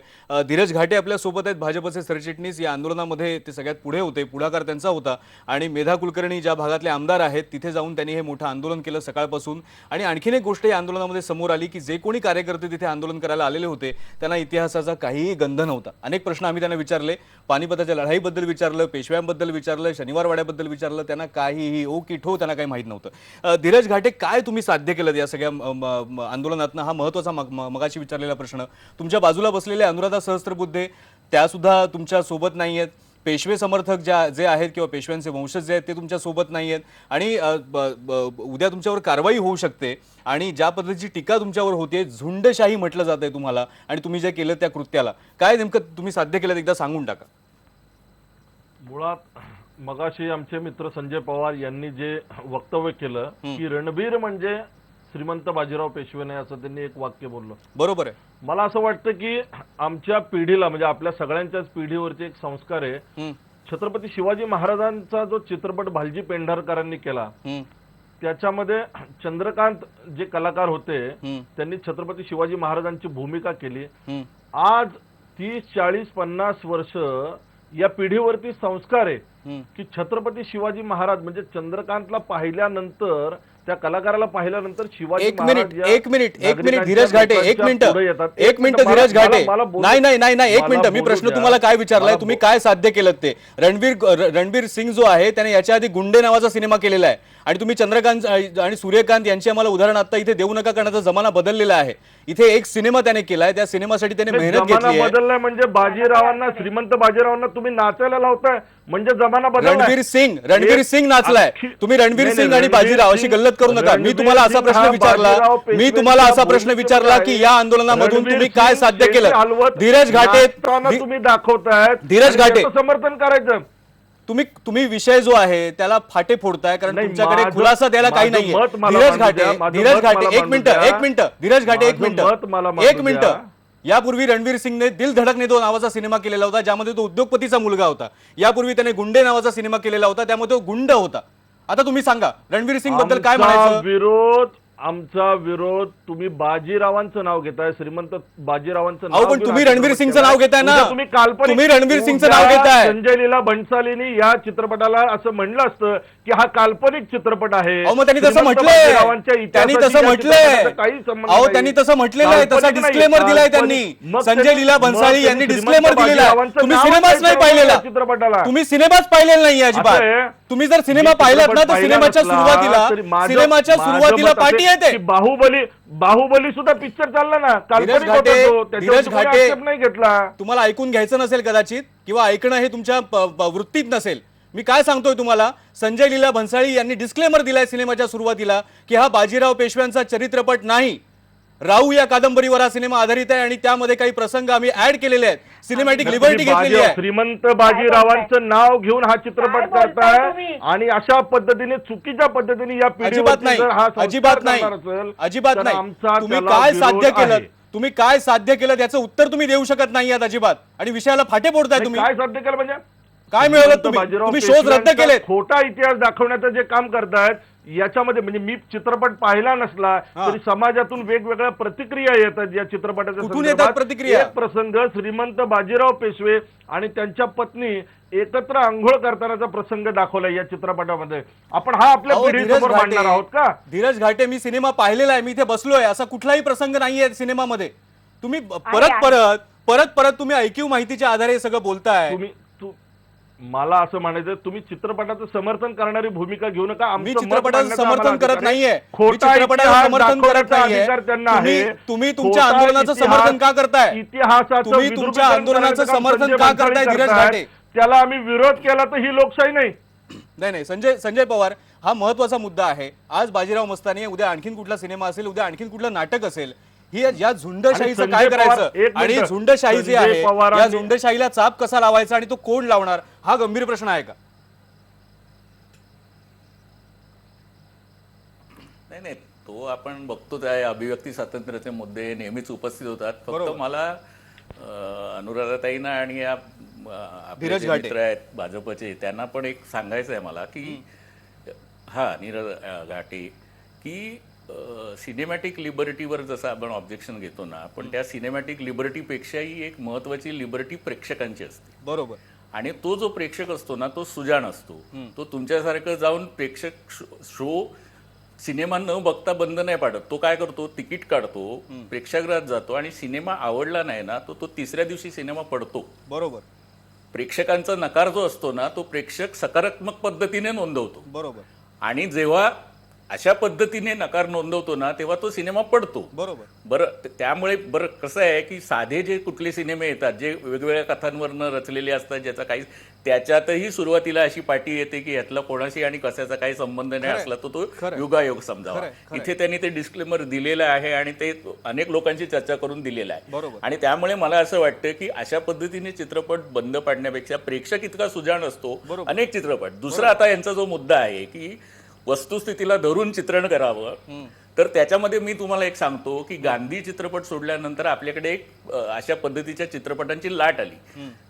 Speaker 1: धीरज घाटे आपल्या सोबत आहेत, भाजपचे सरचिटणीस. या आंदोलनामध्ये ते सगळ्यात पुढे होते, पुढाकार त्यांचा होता आणि मेधा कुलकर्णी ज्या भागातले आमदार आहेत तिथे जाऊन त्यांनी हे मोठं आंदोलन केलं सकाळपासून. आणि आणखीन एक गोष्ट या आंदोलनामध्ये समोर आली की जे कोणी कार्यकर्ते तिथे आंदोलन करायला आलेले होते त्यांना इतिहासाचा काहीही गंध नव्हता. अनेक प्रश्न आम्ही त्यांना विचारले, पानिपताच्या लढाईबद्दल विचारलं, पेशव्यांबद्दल विचारलं, शनिवारवाड्याबद्दल विचारलं, त्यांना काहीही ओ की ठो त्यांना काही माहीत नव्हतं. धीरज घाटे, काय तुम्ही साध्य केलं या सगळ्या आंदोलनातनं? हा महत्त्वाचा मगाशी विचारलेला प्रश्न. तुमच्या बाजूला बसलेले अनुराधा सहस्त्रबुद्धे त्या सुद्धा तुमच्या सोबत नाही आहेत. पेशवे समर्थक जे आहेत किंवा पेशव्यांचे वंशज जे आहेत ते तुमच्या सोबत नाही आहेत आणि उद्या तुमच्यावर कारवाई होऊ शकते आणि ज्या पद्धतीची टीका तुमच्यावर होते, झुंडशाही म्हटलं जात आहे तुम्हाला आणि तुम्ही जे केलं त्या कृत्याला, काय नेमकं तुम्ही साध्य केलं एकदा सांगून टाका.
Speaker 2: मुळात मगाशी आमचे मित्र संजय पवार यांनी जे वक्तव्य केलं की रणबीर म्हणजे श्रीमंत बाजीराव पेशवे नाही असं त्यांनी एक वाक्य बोललं.
Speaker 1: बरोबर आहे.
Speaker 2: मला असं वाटतं की आमच्या पिढीला म्हणजे आपल्या सगळ्यांच्याच पिढीवरचे एक संस्कार आहे.
Speaker 1: हम्म,
Speaker 2: छत्रपती शिवाजी महाराजांचा जो चित्रपट भालजी पेंढारकरांनी केला
Speaker 1: हम्म,
Speaker 2: त्याच्यामध्ये चंद्रकांत जे कलाकार होते
Speaker 1: हम्म,
Speaker 2: त्यांनी छत्रपती शिवाजी महाराजांची भूमिका केली.
Speaker 1: हम्म.
Speaker 2: आज 30, 40, 50 वर्ष या पिढीवरती संस्कार आहे
Speaker 1: हम्म.
Speaker 2: की छत्रपती शिवाजी महाराज म्हणजे चंद्रकांतला पाहिल्यानंतर त्या कलाकाराला पाहिल्यानंतर शिवाजी
Speaker 1: एक
Speaker 2: महाराज
Speaker 1: मिनिट
Speaker 2: या
Speaker 1: एक मिनिट
Speaker 2: नागरिकांच्या
Speaker 1: धीरज घाटे, एक
Speaker 2: लोकांच्या पुढे येतात.
Speaker 1: मिनिट एक मिनिट धीरज
Speaker 2: मला-
Speaker 1: घाटे.
Speaker 2: मला बोलू-
Speaker 1: नाही नाही नाही नाही एक
Speaker 2: मला
Speaker 1: मिनिट, मी
Speaker 2: बोलू
Speaker 1: प्रश्न
Speaker 2: द्या.
Speaker 1: तुम्हाला काय विचारलाय,
Speaker 2: मला
Speaker 1: तुम्ही काय साध्य केलं ते. रणवीर सिंग जो आहे त्याने याच्या आधी गुंडे नावाचा सिनेमा केलेला आहे आणि तुम्ही चंद्रकांत आणि सूर्यकांत यांची आम्हाला उदाहरण आता इथे देऊ नका, करण्याचा जमाना बदललेला आहे. इथे एक सिनेमा त्याने केलाय, त्या सिनेमासाठी त्याने मेहनत
Speaker 2: जमाना
Speaker 1: घेतली आहे.
Speaker 2: बदललाय म्हणजे बाजीरावांना, श्रीमंत बाजीरावांना तुम्ही नाचायला लावताय म्हणजे जमाना बदललाय.
Speaker 1: रणवीर सिंग नाचलाय. तुम्ही रणवीर
Speaker 2: नाही,
Speaker 1: सिंग आणि
Speaker 2: रणवीर
Speaker 1: बाजीराव अशी
Speaker 2: सिंग-
Speaker 1: गल्लत करू नका. मी
Speaker 2: रणवीर
Speaker 1: तुम्हाला असा
Speaker 2: सिंग
Speaker 1: प्रश्न
Speaker 2: हा
Speaker 1: विचारला
Speaker 2: बाजीराव पेशवेंचा
Speaker 1: मी तुम्हाला असा प्रश्न
Speaker 2: भूमिकेत
Speaker 1: विचारला की
Speaker 2: आहे.
Speaker 1: या आंदोलनामधून
Speaker 2: रणवीर
Speaker 1: तुम्ही काय
Speaker 2: सिंग
Speaker 1: साध्य
Speaker 2: शेती
Speaker 1: केलं.
Speaker 2: हलवत
Speaker 1: धीरज घाटे
Speaker 2: नाचताना तुम्ही दाखवताय.
Speaker 1: धीरज घाटे.
Speaker 2: समर्थन करायचं.
Speaker 1: तुम्ही विषय जो आहे त्याला फाटे फोडताय, कारण
Speaker 2: नाही,
Speaker 1: तुमच्याकडे
Speaker 2: माझं-
Speaker 1: खुलासा द्यायला काही
Speaker 2: माझं
Speaker 1: नाहीये.
Speaker 2: मत मला
Speaker 1: धीरज
Speaker 2: मांडू
Speaker 1: घाटे
Speaker 2: द्या, माझं
Speaker 1: धीरज
Speaker 2: मत
Speaker 1: घाटे
Speaker 2: मला
Speaker 1: एक
Speaker 2: मांडू
Speaker 1: मिनिट
Speaker 2: द्या.
Speaker 1: एक मिनिट धीरज घाटे एक
Speaker 2: माझं मत मला
Speaker 1: मिनिट
Speaker 2: मांडू
Speaker 1: एक मिनिट.
Speaker 2: द्या.
Speaker 1: यापूर्वी रणवीर सिंगने दिल धडकने दो नावाचा सिनेमा केलेला होता, ज्यामध्ये तो उद्योगपतीचा मुलगा होता. यापूर्वी त्याने गुंडे नावाचा सिनेमा केलेला होता, त्यामध्ये तो गुंड होता. आता तुम्ही सांगा रणवीर सिंग बद्दल काय म्हणायचं.
Speaker 2: आमचा विरोध तुम्ही बाजीरावांचं नाव घेताय, श्रीमंत बाजीरावांचं
Speaker 1: अहो, पण
Speaker 2: घेऊन
Speaker 1: तुम्ही
Speaker 2: हा
Speaker 1: रणवीर
Speaker 2: चित्रपट
Speaker 1: सिंगचं नाव
Speaker 2: केलाय.
Speaker 1: घेताय ना.
Speaker 2: उद्या तुम्ही काल्पनिक
Speaker 1: तुम्ही रणवीर सिंगचं
Speaker 2: उद्या
Speaker 1: नाव घेताय.
Speaker 2: संजय लीला भन्सालीनी या चित्रपटाला असं म्हणलं असतं की हा काल्पनिक चित्रपट आहे.
Speaker 1: अहो, मग त्यांनी तसं
Speaker 2: श्रीमंत
Speaker 1: म्हटलंय.
Speaker 2: बाजीरावांच्या
Speaker 1: त्यांनी
Speaker 2: इतिहासाशी
Speaker 1: तसं
Speaker 2: या
Speaker 1: म्हटलंय.
Speaker 2: चित्रपटाचा काही संबंध
Speaker 1: अहो,
Speaker 2: नाही.
Speaker 1: त्यांनी तसं म्हटलेलं आहे, तसा
Speaker 2: काल्पनिक नाही,
Speaker 1: डिस्क्लेमर दिलाय त्यांनी.
Speaker 2: काल्पनिक. मग
Speaker 1: संजय लीला
Speaker 2: मग
Speaker 1: भन्साळी यांनी
Speaker 2: श्रीमंत
Speaker 1: डिस्क्लेमर दिलेला आहे.
Speaker 2: बाजीरावांचं
Speaker 1: तुम्ही
Speaker 2: नाव
Speaker 1: सिनेमाच नाही
Speaker 2: ठेवलं
Speaker 1: पाहिलेला.
Speaker 2: या चित्रपटाला.
Speaker 1: तुम्ही सिनेमाच पाहिलेला नाही अजिबात.
Speaker 2: असं आहे.
Speaker 1: तुम्ही जर सिनेमा
Speaker 2: मी
Speaker 1: पाहिलात ना
Speaker 2: चित्रपट
Speaker 1: तर
Speaker 2: पाहिला
Speaker 1: सिनेमाच्या
Speaker 2: नसला
Speaker 1: सुरुवातीला
Speaker 2: तरी माझं-
Speaker 1: सिनेमाच्या
Speaker 2: माझं
Speaker 1: सुरुवातीला
Speaker 2: मत
Speaker 1: पार्टी
Speaker 2: असेल
Speaker 1: येते.
Speaker 2: की बाहुबली सुद्धा पिक्चर चालला ना, काल्पनिक
Speaker 1: धीरज
Speaker 2: होता
Speaker 1: घाटे,
Speaker 2: तो. त्याच्यावर
Speaker 1: धीरज
Speaker 2: तुम्ही
Speaker 1: घाटे.
Speaker 2: आक्षेप नाही घेतला.
Speaker 1: तुम्हाला ऐकून घ्यायचं नसेल कदाचित, किंवा ऐकणं हे तुमच्या वृत्तीत नसेल. मी काय सांगतोय तुम्हाला, संजय लीला भन्साळी यांनी डिस्क्लेमर दिलाय सिनेमाच्या सुरुवातीला की हा बाजीराव पेशव्यांचा चरित्रपट नाही, राहू या कादंबरीवर हा सिनेमा आधारित आहे आणि त्यामध्ये काही प्रसंग आम्ही ऍड केलेले आहेत. सिनेमॅटिक लिबर्टी घेतलेली आहे.
Speaker 2: श्रीमंत बाजीरावांचं नाव घेऊन हा चित्रपट
Speaker 5: काय बोलताय
Speaker 2: करताय
Speaker 5: तुम्ही?
Speaker 2: आणि अशा पद्धतीने चुकीच्या पद्धतीने या
Speaker 1: अजिबात
Speaker 2: पिढीवरती
Speaker 1: नाही,
Speaker 2: जर हा संस्कार
Speaker 1: अजिबात नाही,
Speaker 2: करणार असेल,
Speaker 1: अजिबात
Speaker 2: तर
Speaker 1: नाही.
Speaker 2: आमचा
Speaker 1: तुम्ही
Speaker 2: त्याला
Speaker 1: काय
Speaker 2: विरोध
Speaker 1: साध्य केलं,
Speaker 2: आहे.
Speaker 1: तुम्ही काय साध्य केलं त्याचं उत्तर तुम्ही देऊ शकत नाही आहात अजिबात, आणि विषयाला फाटे फोडताय
Speaker 2: नाही,
Speaker 1: तुम्ही.
Speaker 2: काय साध्य केलं म्हणजे
Speaker 1: काय मिळवलं
Speaker 2: श्रीमंत
Speaker 1: तुम्ही?
Speaker 2: बाजीराव
Speaker 1: तुम्ही शोध रद्द
Speaker 2: पेशव्यांचा
Speaker 1: केलेत.
Speaker 2: खोटा इतिहास दाखवण्याचं जे काम करतायत याच्यामध्ये म्हणजे मी चित्रपट पाहिला नसला
Speaker 1: हा.
Speaker 2: तरी समाजातून वेगवेगळ्या प्रतिक्रिया येतात या चित्रपटाच्या
Speaker 1: कुठून
Speaker 2: संदर्भात.
Speaker 1: येतात प्रतिक्रिया?
Speaker 2: एक प्रसंग श्रीमंत बाजीराव पेशवे आणि त्यांच्या पत्नी एकत्र आंघोळ करतानाचा प्रसंग दाखवला या चित्रपटामध्ये. आपण हा आपल्या
Speaker 1: अहो,
Speaker 2: पिढीसमोर मांडणार आहोत का?
Speaker 1: धीरज घाटे, मी सिनेमा पाहिलेला आहे, मी इथे बसलोय, असा कुठलाही प्रसंग नाहीये सिनेमामध्ये. तुम्ही परत तुम्ही ऐकीव माहितीच्या आधारे हे सगळं बोलताय.
Speaker 2: मला असं म्हणायचं तुम्ही चित्रपटाचं समर्थन करणारी भूमिका घेऊ नका. आमचं
Speaker 1: मी
Speaker 2: मत
Speaker 1: चित्रपटाचं
Speaker 2: मांडण्याचा
Speaker 1: समर्थन
Speaker 2: आम्हाला
Speaker 1: करत
Speaker 2: अधिकार आहे.
Speaker 1: नाहीये. मी
Speaker 2: खोटा
Speaker 1: चित्रपटाचं
Speaker 2: इतिहास
Speaker 1: समर्थन करत
Speaker 2: दाखवण्याचा
Speaker 1: नाहीये.
Speaker 2: अधिकार त्यांना आहे.
Speaker 1: तुम्ही तुमच्या
Speaker 2: खोटा
Speaker 1: आंदोलनाचं
Speaker 2: इतिहास-
Speaker 1: समर्थन का करताय?
Speaker 2: इतिहासाचं
Speaker 1: तुम्ही तुमच्या
Speaker 2: विद्रूपीकरण
Speaker 1: आंदोलनाचं
Speaker 2: करण्याचं काम
Speaker 1: समर्थन
Speaker 2: संजय
Speaker 1: का
Speaker 2: बनसोडे
Speaker 1: करताय धीरज
Speaker 2: करतायत.
Speaker 1: घाटे?
Speaker 2: त्याला आम्ही विरोध केला तर ही लोकशाही नाही.
Speaker 1: नाही, संजय पवार, हा महत्वाचा मुद्दा आहे. आज बाजीराव मस्तानी, उद्या आणखीन कुठला सिनेमा असेल, उद्या आणखीन कुठलं नाटक असेल, ही या झुंडशाहीचं
Speaker 2: आणि
Speaker 1: काय
Speaker 2: संजय पवार-
Speaker 1: करायचं,
Speaker 2: एक
Speaker 1: आणि
Speaker 2: मिनिटं.
Speaker 1: झुंडशाही जी
Speaker 2: संजय
Speaker 1: आहे या
Speaker 2: पवारांनी-
Speaker 1: झुंडशाहीला चाप कसा लावायचा आणि तो कोण लावणार, हा गंभीर प्रश्न आहे का?
Speaker 3: नाही, तो आपण बघतोच आहे. अभिव्यक्ती स्वातंत्र्याचे मुद्दे नेहमीच उपस्थित होतात. फक्त
Speaker 1: बरोबर.
Speaker 3: मला अनुराधाताईंना आणि या आपले
Speaker 1: धीरज
Speaker 3: जे
Speaker 1: घाटे.
Speaker 3: मित्र आहेत भाजपचे, त्यांना पण एक सांगायचं आहे मला की नीरज घाटे की सिनेमॅटिक लिबर्टीवर जसं आपण ऑब्जेक्शन घेतो ना, पण त्या सिनेमॅटिक लिबर्टीपेक्षाही एक महत्वाची लिबर्टी प्रेक्षकांची असते.
Speaker 1: बरोबर.
Speaker 3: आणि तो जो प्रेक्षक असतो ना, तो सुजाण असतो. तो तुमच्यासारखं जाऊन प्रेक्षक शो सिनेमा न बघता बंद नाही पाडत. तो काय करतो, तिकीट काढतो, प्रेक्षागृहात जातो, आणि सिनेमा आवडला नाही ना, तो तिसऱ्या दिवशी सिनेमा पडतो.
Speaker 1: बरोबर.
Speaker 3: प्रेक्षकांचा नकार जो असतो ना, तो प्रेक्षक सकारात्मक पद्धतीने नोंदवतो.
Speaker 1: बरोबर.
Speaker 3: आणि जेव्हा अशा पद्धतीने नकार नोंदवतो ना, तेव्हा तो सिनेमा पडतो.
Speaker 1: बरोबर.
Speaker 3: बरं, त्यामुळे बरं कसं आहे की साधे जे कुठले सिनेमे येतात जे वेगवेगळ्या कथांवरनं रचलेले असतात, ज्याचा काही त्याच्यातही सुरुवातीला अशी पाठी येते की यातला कोणाशी आणि कशाचा काही संबंध नाही असला तर तो युगायोग समजावा. इथे त्यांनी ते डिस्क्लेमर दिलेलं आहे आणि ते अनेक लोकांची चर्चा करून दिलेलं आहे.
Speaker 1: बरोबर.
Speaker 3: आणि त्यामुळे मला असं वाटतं की अशा पद्धतीने चित्रपट बंद पाडण्यापेक्षा प्रेक्षक इतका सुजाण असतो अनेक चित्रपट. दुसरा आता यांचा जो मुद्दा आहे की वस्तुस्थितीला धरून चित्रण करावं, तर त्याच्यामध्ये मी तुम्हाला एक सांगतो की गांधी चित्रपट सोडल्यानंतर आपल्याकडे एक अशा पद्धतीच्या चित्रपटांची लाट आली.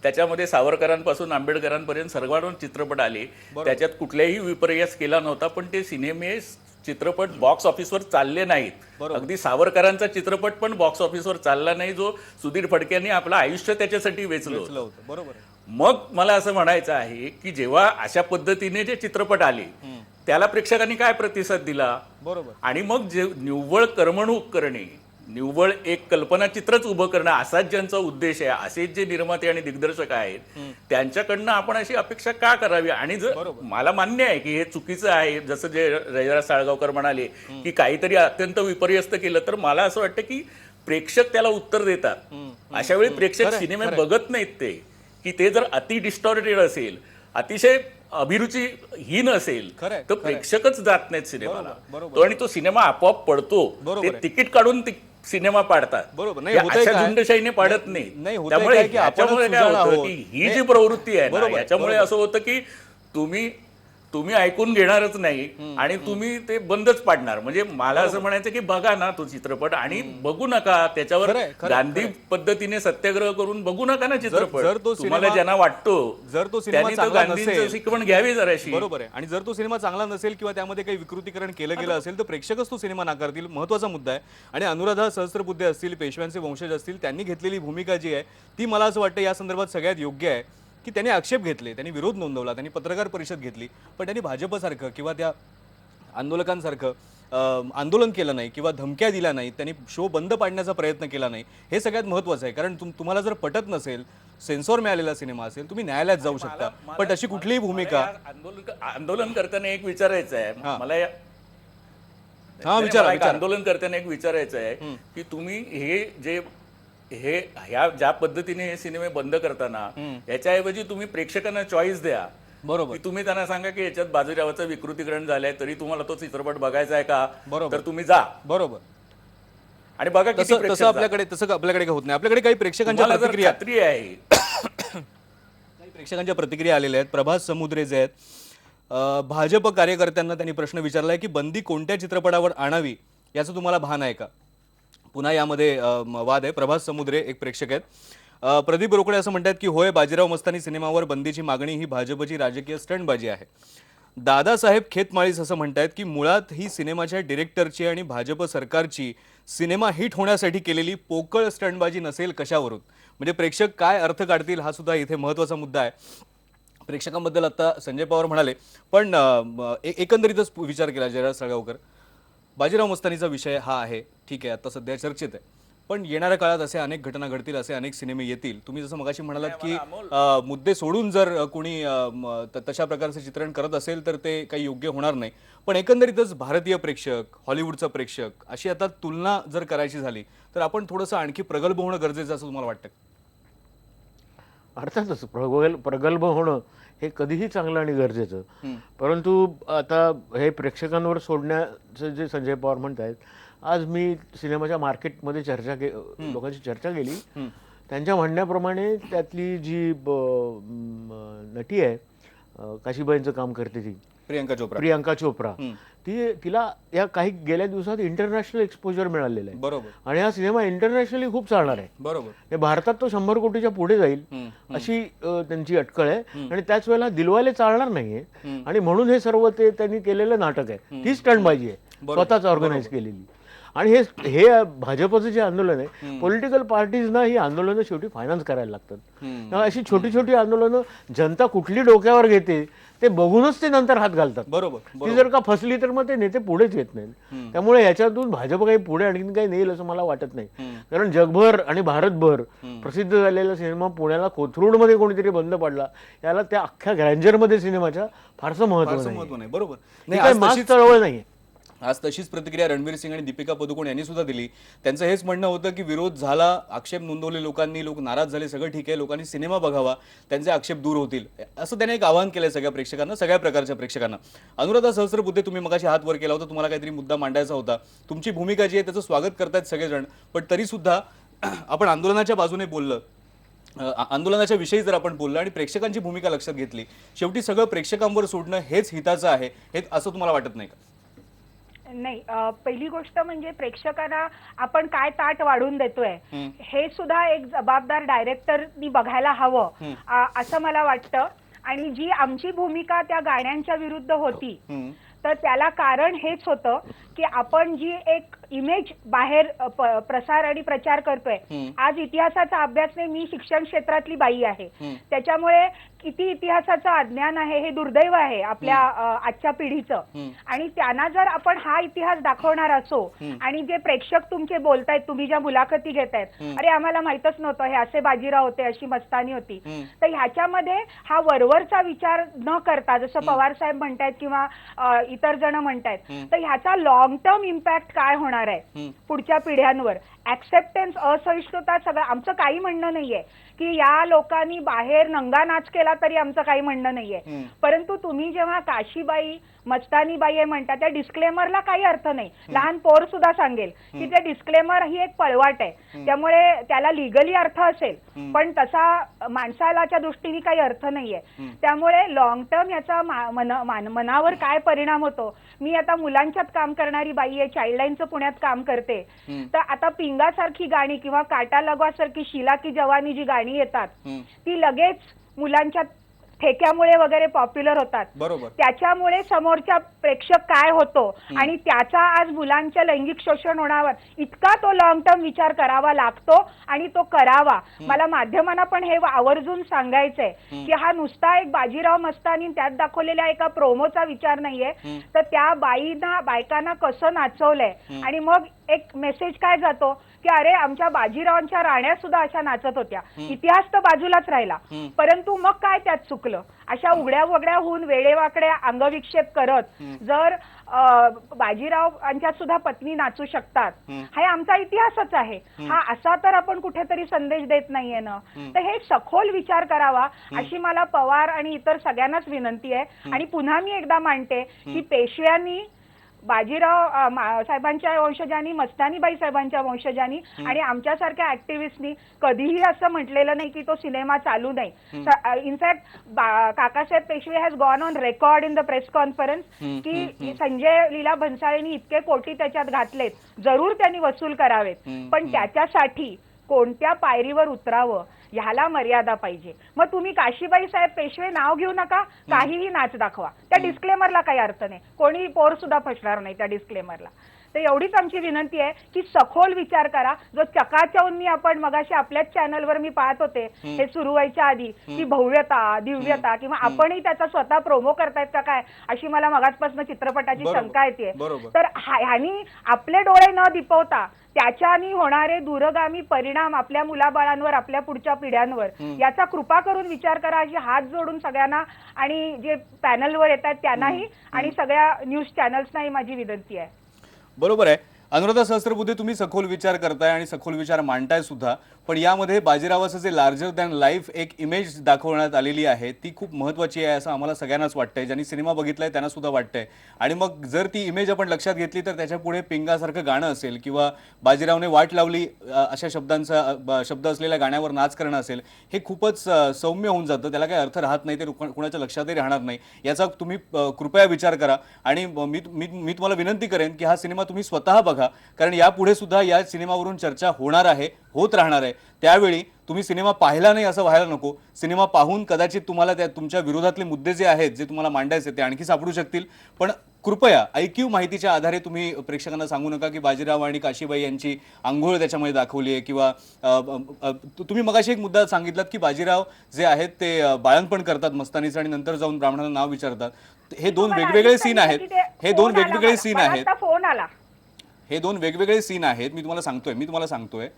Speaker 3: त्याच्यामध्ये सावरकरांपासून आंबेडकरांपर्यंत सर्वांवर चित्रपट आले. त्याच्यात कुठल्याही विपर्यास केला नव्हता, पण ते सिनेमे चित्रपट बॉक्स ऑफिसवर चालले नाहीत. अगदी सावरकरांचा चित्रपट पण बॉक्स ऑफिसवर चालला नाही, जो सुधीर फडक्यांनी आपलं आयुष्य त्याच्यासाठी वेचलं होतं.
Speaker 1: बरोबर.
Speaker 3: मग मला असं म्हणायचं आहे की जेव्हा अशा पद्धतीने जे चित्रपट आले त्याला प्रेक्षकांनी काय प्रतिसाद दिला.
Speaker 1: बरोबर.
Speaker 3: आणि मग जे निव्वळ करमणूक करणे, निव्वळ एक कल्पनाचित्रच उभं करणं असाच ज्यांचा उद्देश आहे, असेच जे निर्माते आणि दिग्दर्शक आहेत त्यांच्याकडनं आपण अशी अपेक्षा का करावी. आणि जर मला मान्य आहे की हे चुकीचं आहे, जसं जे जयराज साळगावकर म्हणाले की काहीतरी अत्यंत विपर्यस्त केलं, तर मला असं वाटतं की प्रेक्षक त्याला उत्तर देतात. अशा वेळी प्रेक्षक सिनेमे बघत नाहीत ते, की ते जर अति डिस्टॉर्टेड असेल, अतिशय अभिरुचीहीन असेल, तर प्रेक्षकच जात नाहीत सिनेमाला. आणि तो सिनेमा आपोआप पडतो. ते तिकीट काढून सिनेमा पाडतात.
Speaker 1: बरोबर.
Speaker 3: अशा झुंडशाहीने पाडत नाही. त्यामुळे ह्याच्यामुळे काय होतं की ही जी प्रवृत्ती आहे ना, याच्यामुळे असं होतं की तुम्ही ऐकून घेणारच नाही आणि तुम्ही ते बंदच पाडणार. म्हणजे मला असं म्हणायचं की बघा ना तो चित्रपट आणि बघू नका त्याच्यावर गांधी पद्धतीने सत्याग्रह करून बघू नका ना चित्रपट. तुम्हाला ज्यांना वाटतो
Speaker 1: जर तो सिनेमा चांगला नसेल,
Speaker 3: शिकवण घ्यावी जराशी.
Speaker 1: बरोबर आहे. आणि जर तो सिनेमा चांगला नसेल किंवा त्यामध्ये काही विकृतीकरण केलं गेलं असेल तर प्रेक्षकच तो सिनेमा नाकारतील. महत्वाचा मुद्दा आहे. आणि अनुराधा सहस्त्रबुद्धे असतील, पेशव्यांचे वंशज असतील, त्यांनी घेतलेली भूमिका जी आहे ती मला असं वाटतं या संदर्भात सगळ्यात योग्य आहे की त्यांनी आक्षेप घेतले, त्यांनी विरोध नोंदवला, त्यांनी पत्रकार परिषद घेतली, पण त्यांनी भाजपसारखं किंवा त्या आंदोलकांसारखं आंदोलन केलं नाही किंवा धमक्या दिल्या नाही, त्यांनी शो बंद पाडण्याचा प्रयत्न केला नाही. हे सगळ्यात महत्त्वाचं आहे. कारण तुम्हाला जर पटत नसेल, सेन्सॉर मिळालेला सिनेमा असेल, तुम्ही न्यायालयात जाऊ शकता, पण तशी कुठलीही भूमिका
Speaker 3: आंदोलन करताना एक विचारायचं आहे मला
Speaker 1: विचारा.
Speaker 3: आंदोलन करताना एक विचारायचं आहे की तुम्ही ह्या ज्या पद्धतीने हे सिनेमे बंद करताना याच्याऐवजी तुम्ही प्रेक्षकांना चॉईस द्या.
Speaker 1: बरोबर.
Speaker 3: तुम्ही त्यांना सांगा की याच्यात बाजीरावाचं विकृतीकरण झालंय, तरी तुम्हाला तो चित्रपट बघायचा आहे का,
Speaker 1: बरोबर,
Speaker 3: तर तुम्ही जा.
Speaker 1: बरोबर.
Speaker 3: आणि बघा
Speaker 1: तसं आपल्याकडे होत नाही. आपल्याकडे काही प्रेक्षकांच्या प्रतिक्रिया
Speaker 3: आहे
Speaker 1: काही प्रेक्षकांच्या प्रतिक्रिया आलेल्या आहेत. प्रभास समुद्रे जे आहेत, भाजप कार्यकर्त्यांना त्यांनी प्रश्न विचारलाय की बंदी कोणत्या चित्रपटावर आणावी याचं तुम्हाला भान आहे का. पुन्हा यामध्ये वाद आहे. प्रभास समुद्रे एक प्रेक्षक आहेत. प्रदीप रोकडे असं म्हणतात की होय, बाजीराव मस्तानी सिनेमावर बंदीची मागणी ही भाजपची राजकीय स्टंटबाजी आहे. दादासाहेब खेतमाळीस असं म्हणतात की मुळात ही सिनेमाच्या डिरेक्टरची आणि भाजप सरकारची सिनेमा हिट होण्यासाठी केलेली पोकळ स्टंटबाजी नसेल कशावरून. म्हणजे प्रेक्षक काय अर्थ काढतील हा सुद्धा इथे महत्त्वाचा मुद्दा आहे. प्रेक्षकांबद्दल आता संजय पवार म्हणाले, पण एकंदरीतच विचार केला जयराज साळगावकर, बाजीराव मस्तानीचा विषय हा आहे, ठीक आहे, आता सध्या चर्चेत आहे, पण येणाऱ्या काळात असे अनेक घटना घडतील, असे अनेक सिनेमे येतील. तुम्ही जसं मगाशी म्हणालात की मुद्दे सोडून जर कोणी तशा प्रकारचे चित्रण करत असेल तर ते काही योग्य होणार नाही. पण एकंदरीतच भारतीय प्रेक्षक, हॉलिवूडचा प्रेक्षक अशी आता तुलना जर करायची झाली तर आपण थोडंसं आणखी प्रगल्भ होणं गरजेचं असं तुम्हाला वाटतं.
Speaker 4: अर्थातच प्रगल्भ होणं हे कधीही चांगलं आणि गरजेचं. परंतु आता हे प्रेक्षकांवर सोडण्याचं जे संजय पवार म्हणत आहेत, आज मी सिनेमाच्या मार्केटमध्ये लोकांची चर्चा केली. त्यांच्या म्हणण्याप्रमाणे त्यातली जी नटी आहे, काशीबाईंचं काम करते ती प्रियंका चोप्रा, तिला या गेल्या दिवसात इंटरनॅशनल एक्सपोजर मिळालेलं आहे.
Speaker 1: बरोबर.
Speaker 4: आणि हा सिनेमा इंटरनॅशनली खूप चालणार आहे.
Speaker 1: बरोबर.
Speaker 4: भारतात तो 100 कोटीच्या पुढे जाईल अशी त्यांची अटकळ आहे. आणि त्याच वेळेला दिलवाले चालणार नाहीये. आणि म्हणून हे सर्व ते त्यांनी केलेलं नाटक आहे, ही स्टंटबाजी आहे, स्वतःच ऑर्गनाईज केलेली. आणि हे भाजपचं जे आंदोलन आहे, पॉलिटिकल पार्टीजना ही आंदोलनं शेवटी फायनान्स करायला लागतात. अशी छोटी छोटी आंदोलनं जनता कुठली डोक्यावर घेते ते बघूनच ते नंतर हात घालतात.
Speaker 1: बरोबर.
Speaker 4: ती जर का फसली तर मग ते नेते पुढेच येत नाहीत. त्यामुळे याच्यातून भाजप काही पुढे आणखीन काही नेईल असं मला वाटत नाही. कारण जगभर आणि भारतभर प्रसिद्ध झालेला सिनेमा पुण्याला कोथरूडमध्ये कोणीतरी बंद पडला, याला त्या अख्ख्या ग्रँजरमध्ये सिनेमाच्या फारसं महत्त्व नाही.
Speaker 1: बरोबर.
Speaker 4: मास चळवळ नाहीये.
Speaker 1: आज तशीच प्रतिक्रिया रणवीर सिंग आणि दीपिका पदुकोण यांनी सुद्धा दिली. त्यांचं हेच म्हणणं होतं की विरोध झाला, आक्षेप नोंदवले लोकांनी, लोक नाराज झाले, सगळं ठीक आहे, लोकांनी सिनेमा बघावा, त्यांचे आक्षेप दूर होतील, असं त्याने एक आवाहन केलंय सगळ्या प्रेक्षकांना, सगळ्या प्रकारच्या प्रेक्षकांना. अनुराधा सहस्त्रबुद्धे, तुम्ही मगाशी हात वर केला होता, तुम्हाला काहीतरी मुद्दा मांडायचा होता. तुमची भूमिका जी आहे त्याचं स्वागत करतायत सगळेजण, पण तरी सुद्धा आपण आंदोलनाच्या बाजूने बोललं, आंदोलनाच्या विषयी जर आपण बोललं आणि प्रेक्षकांची भूमिका लक्षात घेतली, शेवटी सगळं प्रेक्षकांवर सोडणं हेच हिताचं आहे, हे असं तुम्हाला वाटत नाही का?
Speaker 5: नाही पहिली गोष्ट म्हणजे प्रेक्षकांना आपण काय ताट वाढून देतोय हे सुद्धा एक जबाबदार डायरेक्टरनी बघायला हवं असं मला वाटतं. आणि जी आमची भूमिका त्या गाण्यांच्या विरुद्ध होती तर त्याला कारण हेच होतं की आपण जी एक इमेज बाहेर प्रसार आणि प्रचार करतोय. आज इतिहासाचा अभ्यास नाही, मी शिक्षण क्षेत्रातली बाई आहे, त्याच्यामुळे किती इतिहासाचं अज्ञान आहे हे दुर्दैव आहे आपल्या आजच्या पिढीचं. आणि त्यांना जर आपण हा इतिहास दाखवणार असो आणि जे प्रेक्षक तुमचे बोलतायत, तुम्ही ज्या मुलाखती घेतायत, अरे आम्हाला माहितच नव्हतं हे असे बाजीराव होते, अशी मस्तानी होती, तर ह्याच्यामध्ये हा वरवरचा विचार न करता जसं पवार साहेब म्हणतायत किंवा इतर जण म्हणतायत, तर ह्याचा लॉंग टर्म इम्पॅक्ट काय होणार आहे पुढच्या पिढ्यांवर. ऍक्सेप्टन्स, असहिष्णुता, सगळं आमचं काही म्हणणं नाहीये की या लोकांनी बाहेर नंगा नाच केला तरी आमचं काही म्हणणं नाहीये, परंतु तुम्ही जेव्हा काशीबाई मस्तानीबाई आहे म्हणता त्या डिस्क्लेमरला काही अर्थ नाही. लहान पोर सुद्धा सांगेल की ते डिस्क्लेमर ही एक पळवाट आहे, त्यामुळे त्याला लिगली अर्थ असेल पण तसा माणसालाच्या दृष्टीने काही अर्थ नाहीये. त्यामुळे लॉंग टर्म याचा मनावर काय परिणाम होतो. मी आता मुलांच्यात काम करणारी बाई आहे, चाइल्डलाईनचं पुण्यात काम करते, तर आता पिंगासारखी गाणी किंवा काटा लगवासारखी शीला की जवानी जी गाणी येतात ती लगेच मुलांच्या ठेक्यामुळे वगैरे पॉप्युलर होतात.
Speaker 1: बरोबर.
Speaker 5: त्याच्यामुळे समोरच्या प्रेक्षक काय होतो आणि त्याचा आज मुलांच्या लैंगिक शोषण होण्यावर इतका तो लॉंग टर्म विचार करावा लागतो आणि तो करावा. मला माध्यमांना पण हे आवर्जून सांगायचंय की हा नुसता एक बाजीराव मस्तानी त्यात दाखवलेल्या एका प्रोमोचा विचार नाहीये, तर त्या बायकांना कसं नाचवलंय आणि मग एक मेसेज काय जातो की अरे आमच्या बाजीरावांच्या राण्या सुद्धा अशा नाचत होत्या, इतिहास तर बाजूलाच राहिला, परंतु मग काय त्यात चुकलं. अशा उघड्या वगड्या होऊन वेडेवाकड्या अंगविक्षेप करत जर बाजीरावांच्या सुद्धा पत्नी नाचू शकतात, हा आमचा इतिहासच आहे, हा असा तर आपण कुठेतरी संदेश देत नाहीये ना. तर हे सखोल विचार करावा अशी मला पवार आणि इतर सगळ्यांनाच विनंती आहे. आणि पुन्हा मी एकदा मांडते की पेशव्यांनी, बाजीराव साहेबांच्या वंशजांनी, मस्तानीबाई साहेबांच्या वंशजांनी आणि आमच्यासारख्या ऍक्टिव्हिस्टनी कधीही असं म्हटलेलं नाही की तो सिनेमा चालू नाही. In fact Kakasaheb Peshwe has gone on record in the press conference की संजय लीला भन्साळींनी इतके कोटी त्याच्यात घातलेत, जरूर त्यांनी वसूल करावेत, पण त्याच्यासाठी कोणत्या पायरीवर उतरावं ह्याला मर्यादा पाहिजे. मग तुम्ही काशीबाई साहेब पेशवे नाव घेऊ नका, काहीही नाच दाखवा, त्या डिस्क्लेमरला काही अर्थ नाही, कोणी पोर सुद्धा फसणार नाही त्या डिस्क्लेमरला. तर एवढीच आमची विनंती आहे की सखोल विचार करा. जो चकाचौंधी आपण मगाशी आपल्याच चॅनलवर मी पाहत होते हे सुरू व्हायच्या आधी की भव्यता, दिव्यता, किंवा आपणही त्याचा स्वतः प्रोमो करतायत का काय अशी मला मगाचपासून चित्रपटाची शंका येते. तर ह्यानी आपले डोळे न दिपवता त्याच्यानी होणारे दूरगामी परिणाम आपल्या मुलाबाळांवर, आपल्या पुढच्या पिढ्यांवर, याचा कृपा करून विचार करा अशी हात जोडून सगळ्यांना आणि जे पॅनलवर येतात त्यांनाही आणि सगळ्या न्यूज चॅनल्सनाही माझी विनंती आहे.
Speaker 1: बरोबर आहे अनुराधा सहस्त्रबुद्धे, तुम्ही सखोल विचार करताय आणि सखोल विचार मांडताय सुद्धा, पण यामध्ये बाजीरावाचं जे लार्जर दॅन लाईफ एक इमेज दाखवण्यात आलेली आहे ती खूप महत्त्वाची आहे असं आम्हाला सगळ्यांनाच वाटतंय. ज्यांनी सिनेमा बघितलाय त्यांना सुद्धा वाटतंय. आणि मग जर ती इमेज आपण लक्षात घेतली तर त्याच्या पुढे पिंगासारखं गाणं असेल किंवा बाजीरावने वाट लावली अशा शब्द असलेल्या गाण्यावर नाच करणं असेल, हे खूपच सौम्य होऊन जातं, त्याला काही अर्थ राहत नाही, ते कुणाच्या लक्षातही राहणार नाही. याचा तुम्ही कृपया विचार करा. आणि मी तुम्हाला विनंती करेन की हा सिनेमा तुम्ही स्वतः बघा, कारण यापुढे सुद्धा या सिनेमावरून चर्चा होणार आहे, होत राहणार आहे. त्यावेळी तुम्ही सिनेमा पाहिला नाही असं व्हायला नको. सिनेमा पाहून कदाचित तुम्हाला त्या तुमच्या विरोधातले मुद्दे जे आहेत, जे तुम्हाला मांडायचे ते आणखी सापडू शकतील. पण कृपया ऐकीव माहितीच्या आधारे तुम्ही प्रेक्षकांना सांगू नका की बाजीराव आणि काशीबाई यांची आंघोळ त्याच्यामध्ये दाखवली आहे, किंवा तुम्ही मगाशी एक मुद्दा सांगितलात की बाजीराव जे आहेत ते बाळणपण करतात मस्तानीचं आणि नंतर जाऊन ब्राह्मणांना नाव विचारतात. हे दोन वेगवेगळे सीन आहेत, हे दोन वेगवेगळे सीन आहेत,
Speaker 5: फोन आला,
Speaker 1: हे दोन वेगवेगळे सीन आहेत. मी तुम्हाला सांगतोय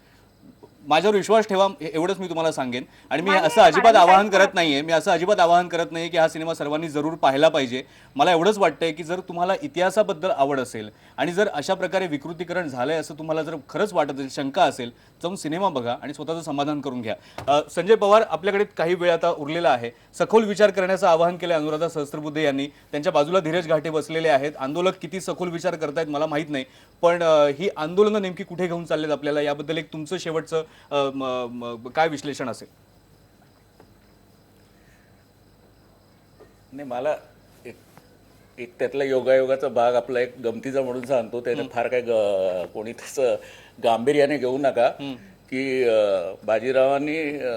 Speaker 1: माझ्यावर विश्वास ठेवा, एवढंच मी तुम्हाला सांगेन. आणि मी असं अजिबात आवाहन करत नाहीये की हा सिनेमा सर्वांनी जरूर पाहिला पाहिजे. मला एवढंच वाटतंय की जर तुम्हाला इतिहासाबद्दल आवड असेल आणि जर अशा प्रकारे विकृतीकरण झालंय असं तुम्हाला जर खरंच वाटत असेल, शंका असेल, जाऊन सिनेमा बघा आणि स्वतःचं समाधान करून घ्या. संजय पवार, आपल्याकडे काही वेळ आता उरलेला आहे. सखोल विचार करण्याचं आवाहन केलं अनुराधा सहस्त्रबुद्धे यांनी. त्यांच्या बाजूला धीरज घाटे बसलेले आहेत. आंदोलक किती सखोल विचार करतायत मला माहित नाही, पण ही आंदोलनं नेमकी कुठे घेऊन चाललेत आपल्याला, याबद्दल एक तुमचं शेवटचं काय विश्लेषण असेल?
Speaker 3: नाही, मला एक त्यातला योगायोगाचा भाग आपला एक गमतीचा म्हणून सांगतो. त्याचं फार काय कोणी त्याचं गांभीर्याने घेऊ नका की बाजीरावांनी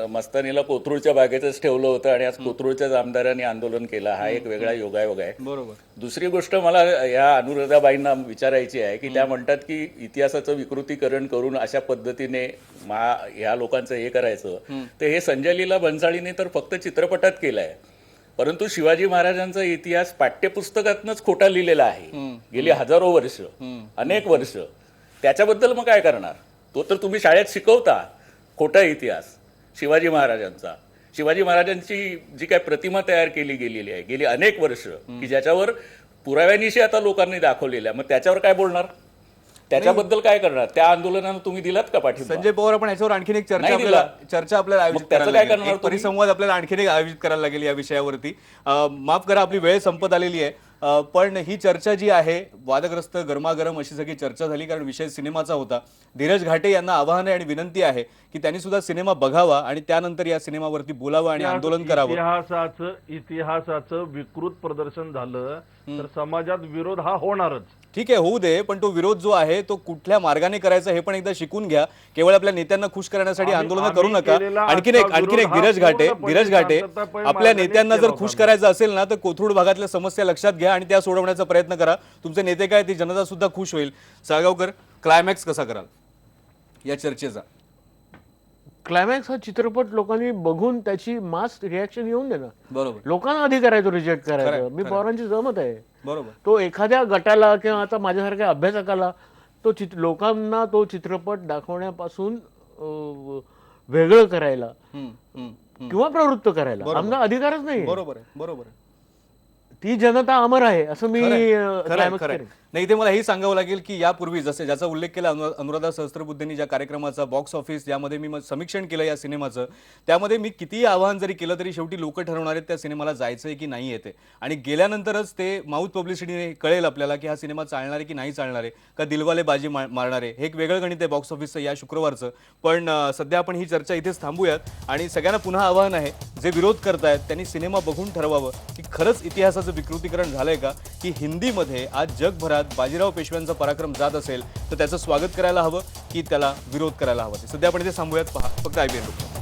Speaker 3: मस्तानीला कोथरूडच्या बागेतच ठेवलं होतं आणि आज कोथरूडच्याच आमदारांनी आंदोलन केलं. हा एक वेगळा योगायोग आहे.
Speaker 1: बरोबर.
Speaker 3: दुसरी गोष्ट मला या अनुराधाबाईंना विचारायची आहे की त्या म्हणतात की इतिहासाचं विकृतीकरण करून अशा पद्धतीने ह्या लोकांचं हे करायचं. तर हे संजय लीला भन्साळीने तर फक्त चित्रपटात केलं आहे, परंतु शिवाजी महाराजांचा इतिहास पाठ्यपुस्तकातनंच खोटा लिहिलेला आहे गेली हजारो वर्ष, अनेक वर्ष. त्याच्याबद्दल मग काय करणार? तो तर तुम्ही शाळेत शिकवता खोटा इतिहास शिवाजी महाराजांचा. शिवाजी महाराजांची जी काय प्रतिमा तयार केली गेलेली आहे गेली अनेक वर्ष की ज्याच्यावर पुराव्यानिशी आता लोकांनी दाखवलेल्या, मग त्याच्यावर काय बोलणार? त्याच्याबद्दल काय करणार? त्या आंदोलनानं तुम्ही दिलात का पाठिंबा?
Speaker 1: संजय पवार, आपण याच्यावर आणखीन एक
Speaker 3: नाही दिला.
Speaker 1: चर्चा आपल्याला आयोजित
Speaker 3: मग त्याचं
Speaker 1: करायला
Speaker 3: काय
Speaker 1: लागेल.
Speaker 3: करणार
Speaker 1: एक
Speaker 3: तुम्ही?
Speaker 1: परिसंवाद आपल्याला आणखीन एक आयोजित करायला लागेल या विषयावरती. माफ करा, आपली वेळ संपत आलेली आहे. पण ही चर्चा जी आहे वादग्रस्त गरमागरम अशी सगळी चर्चा झाली, कारण विषय सिनेमाचा होता. धीरज घाटे यांना आवाहन आहे आणि विनंती आहे की त्यांनी सुद्धा सिनेमा बघावा आणि त्यानंतर या सिनेमावरती बोलावं आणि आंदोलन करावं.
Speaker 2: इतिहासाचं विकृत प्रदर्शन झालं तर समाजात विरोध हा होणारच.
Speaker 1: ठीक आहे, होऊ दे, पण तो विरोध जो आहे तो कुठल्या मार्गाने करायचा हे पण एकदा शिकून घ्या. केवळ आपल्या नेत्यांना खुश करण्यासाठी आंदोलन करू नका. आणखीन एक धीरज घाटे आपल्या नेत्यांना जर खुश करायचं असेल ना तर कोथरूड भागातल्या समस्या लक्षात घ्या आणि त्या सोडवण्याचा प्रयत्न करा. तुमचे नेते काय, ती जनता सुद्धा खुश होईल. साळगावकर, क्लायमॅक्स कसा कराल या चर्चेचा?
Speaker 4: क्लायमॅक्स हा चित्रपट लोकांनी बघून त्याची मास रिॲक्शन येऊन दे ना.
Speaker 1: बरोबर,
Speaker 4: लोकांना आधी करायचं, रिजेक्ट करायचं. मी पवारांची सहमत आहे.
Speaker 1: बरोबर.
Speaker 4: तो एखाद्या गटाला किंवा आता माझ्यासारख्या अभ्यासकाला तो लोकांना तो चित्रपट दाखवण्यापासून वेगळं करायला किंवा प्रवृत्त करायला आमचा अधिकारच नाही.
Speaker 1: बरोबर आहे, बरोबर आहे.
Speaker 4: ती जनता अमर आहे असं मी climax
Speaker 1: खरं
Speaker 4: करेन.
Speaker 1: नाही, इथे मला हे सांगावं लागेल की यापूर्वी ज्याचा उल्लेख केला अनुराधा सहस्त्रबुद्धेंनी, ज्या कार्यक्रमाचा बॉक्स ऑफिस यामध्ये मी समीक्षण केलं या सिनेमाचं, त्यामध्ये मी कितीही आवाहन जरी केलं तरी शेवटी लोक ठरवणार आहेत त्या सिनेमाला जायचंय की नाही येते. आणि गेल्यानंतरच ते माउथ पब्लिसिटीने कळेल आपल्याला की हा सिनेमा चालणार आहे की नाही चालणार आहे, का दिलवाले बाजी मारणार आहे. हे एक वेगळं गणित आहे बॉक्स ऑफिसचं या शुक्रवारचं. पण सध्या आपण ही चर्चा इथेच थांबूयात आणि सगळ्यांना पुन्हा आवाहन आहे, जे विरोध करतायत त्यांनी सिनेमा बघून ठरवावं की खरंच इतिहासाचं विकृतीकरण झालंय का, की हिंदीमध्ये आज जगभरात बाजीराव पेशव्यांचा पराक्रम जात असेल तर त्याचं स्वागत करायला हवं की त्याला विरोध करायला हवं. सध्या आपण इथे थांबूयात. पहा फक्त IBN.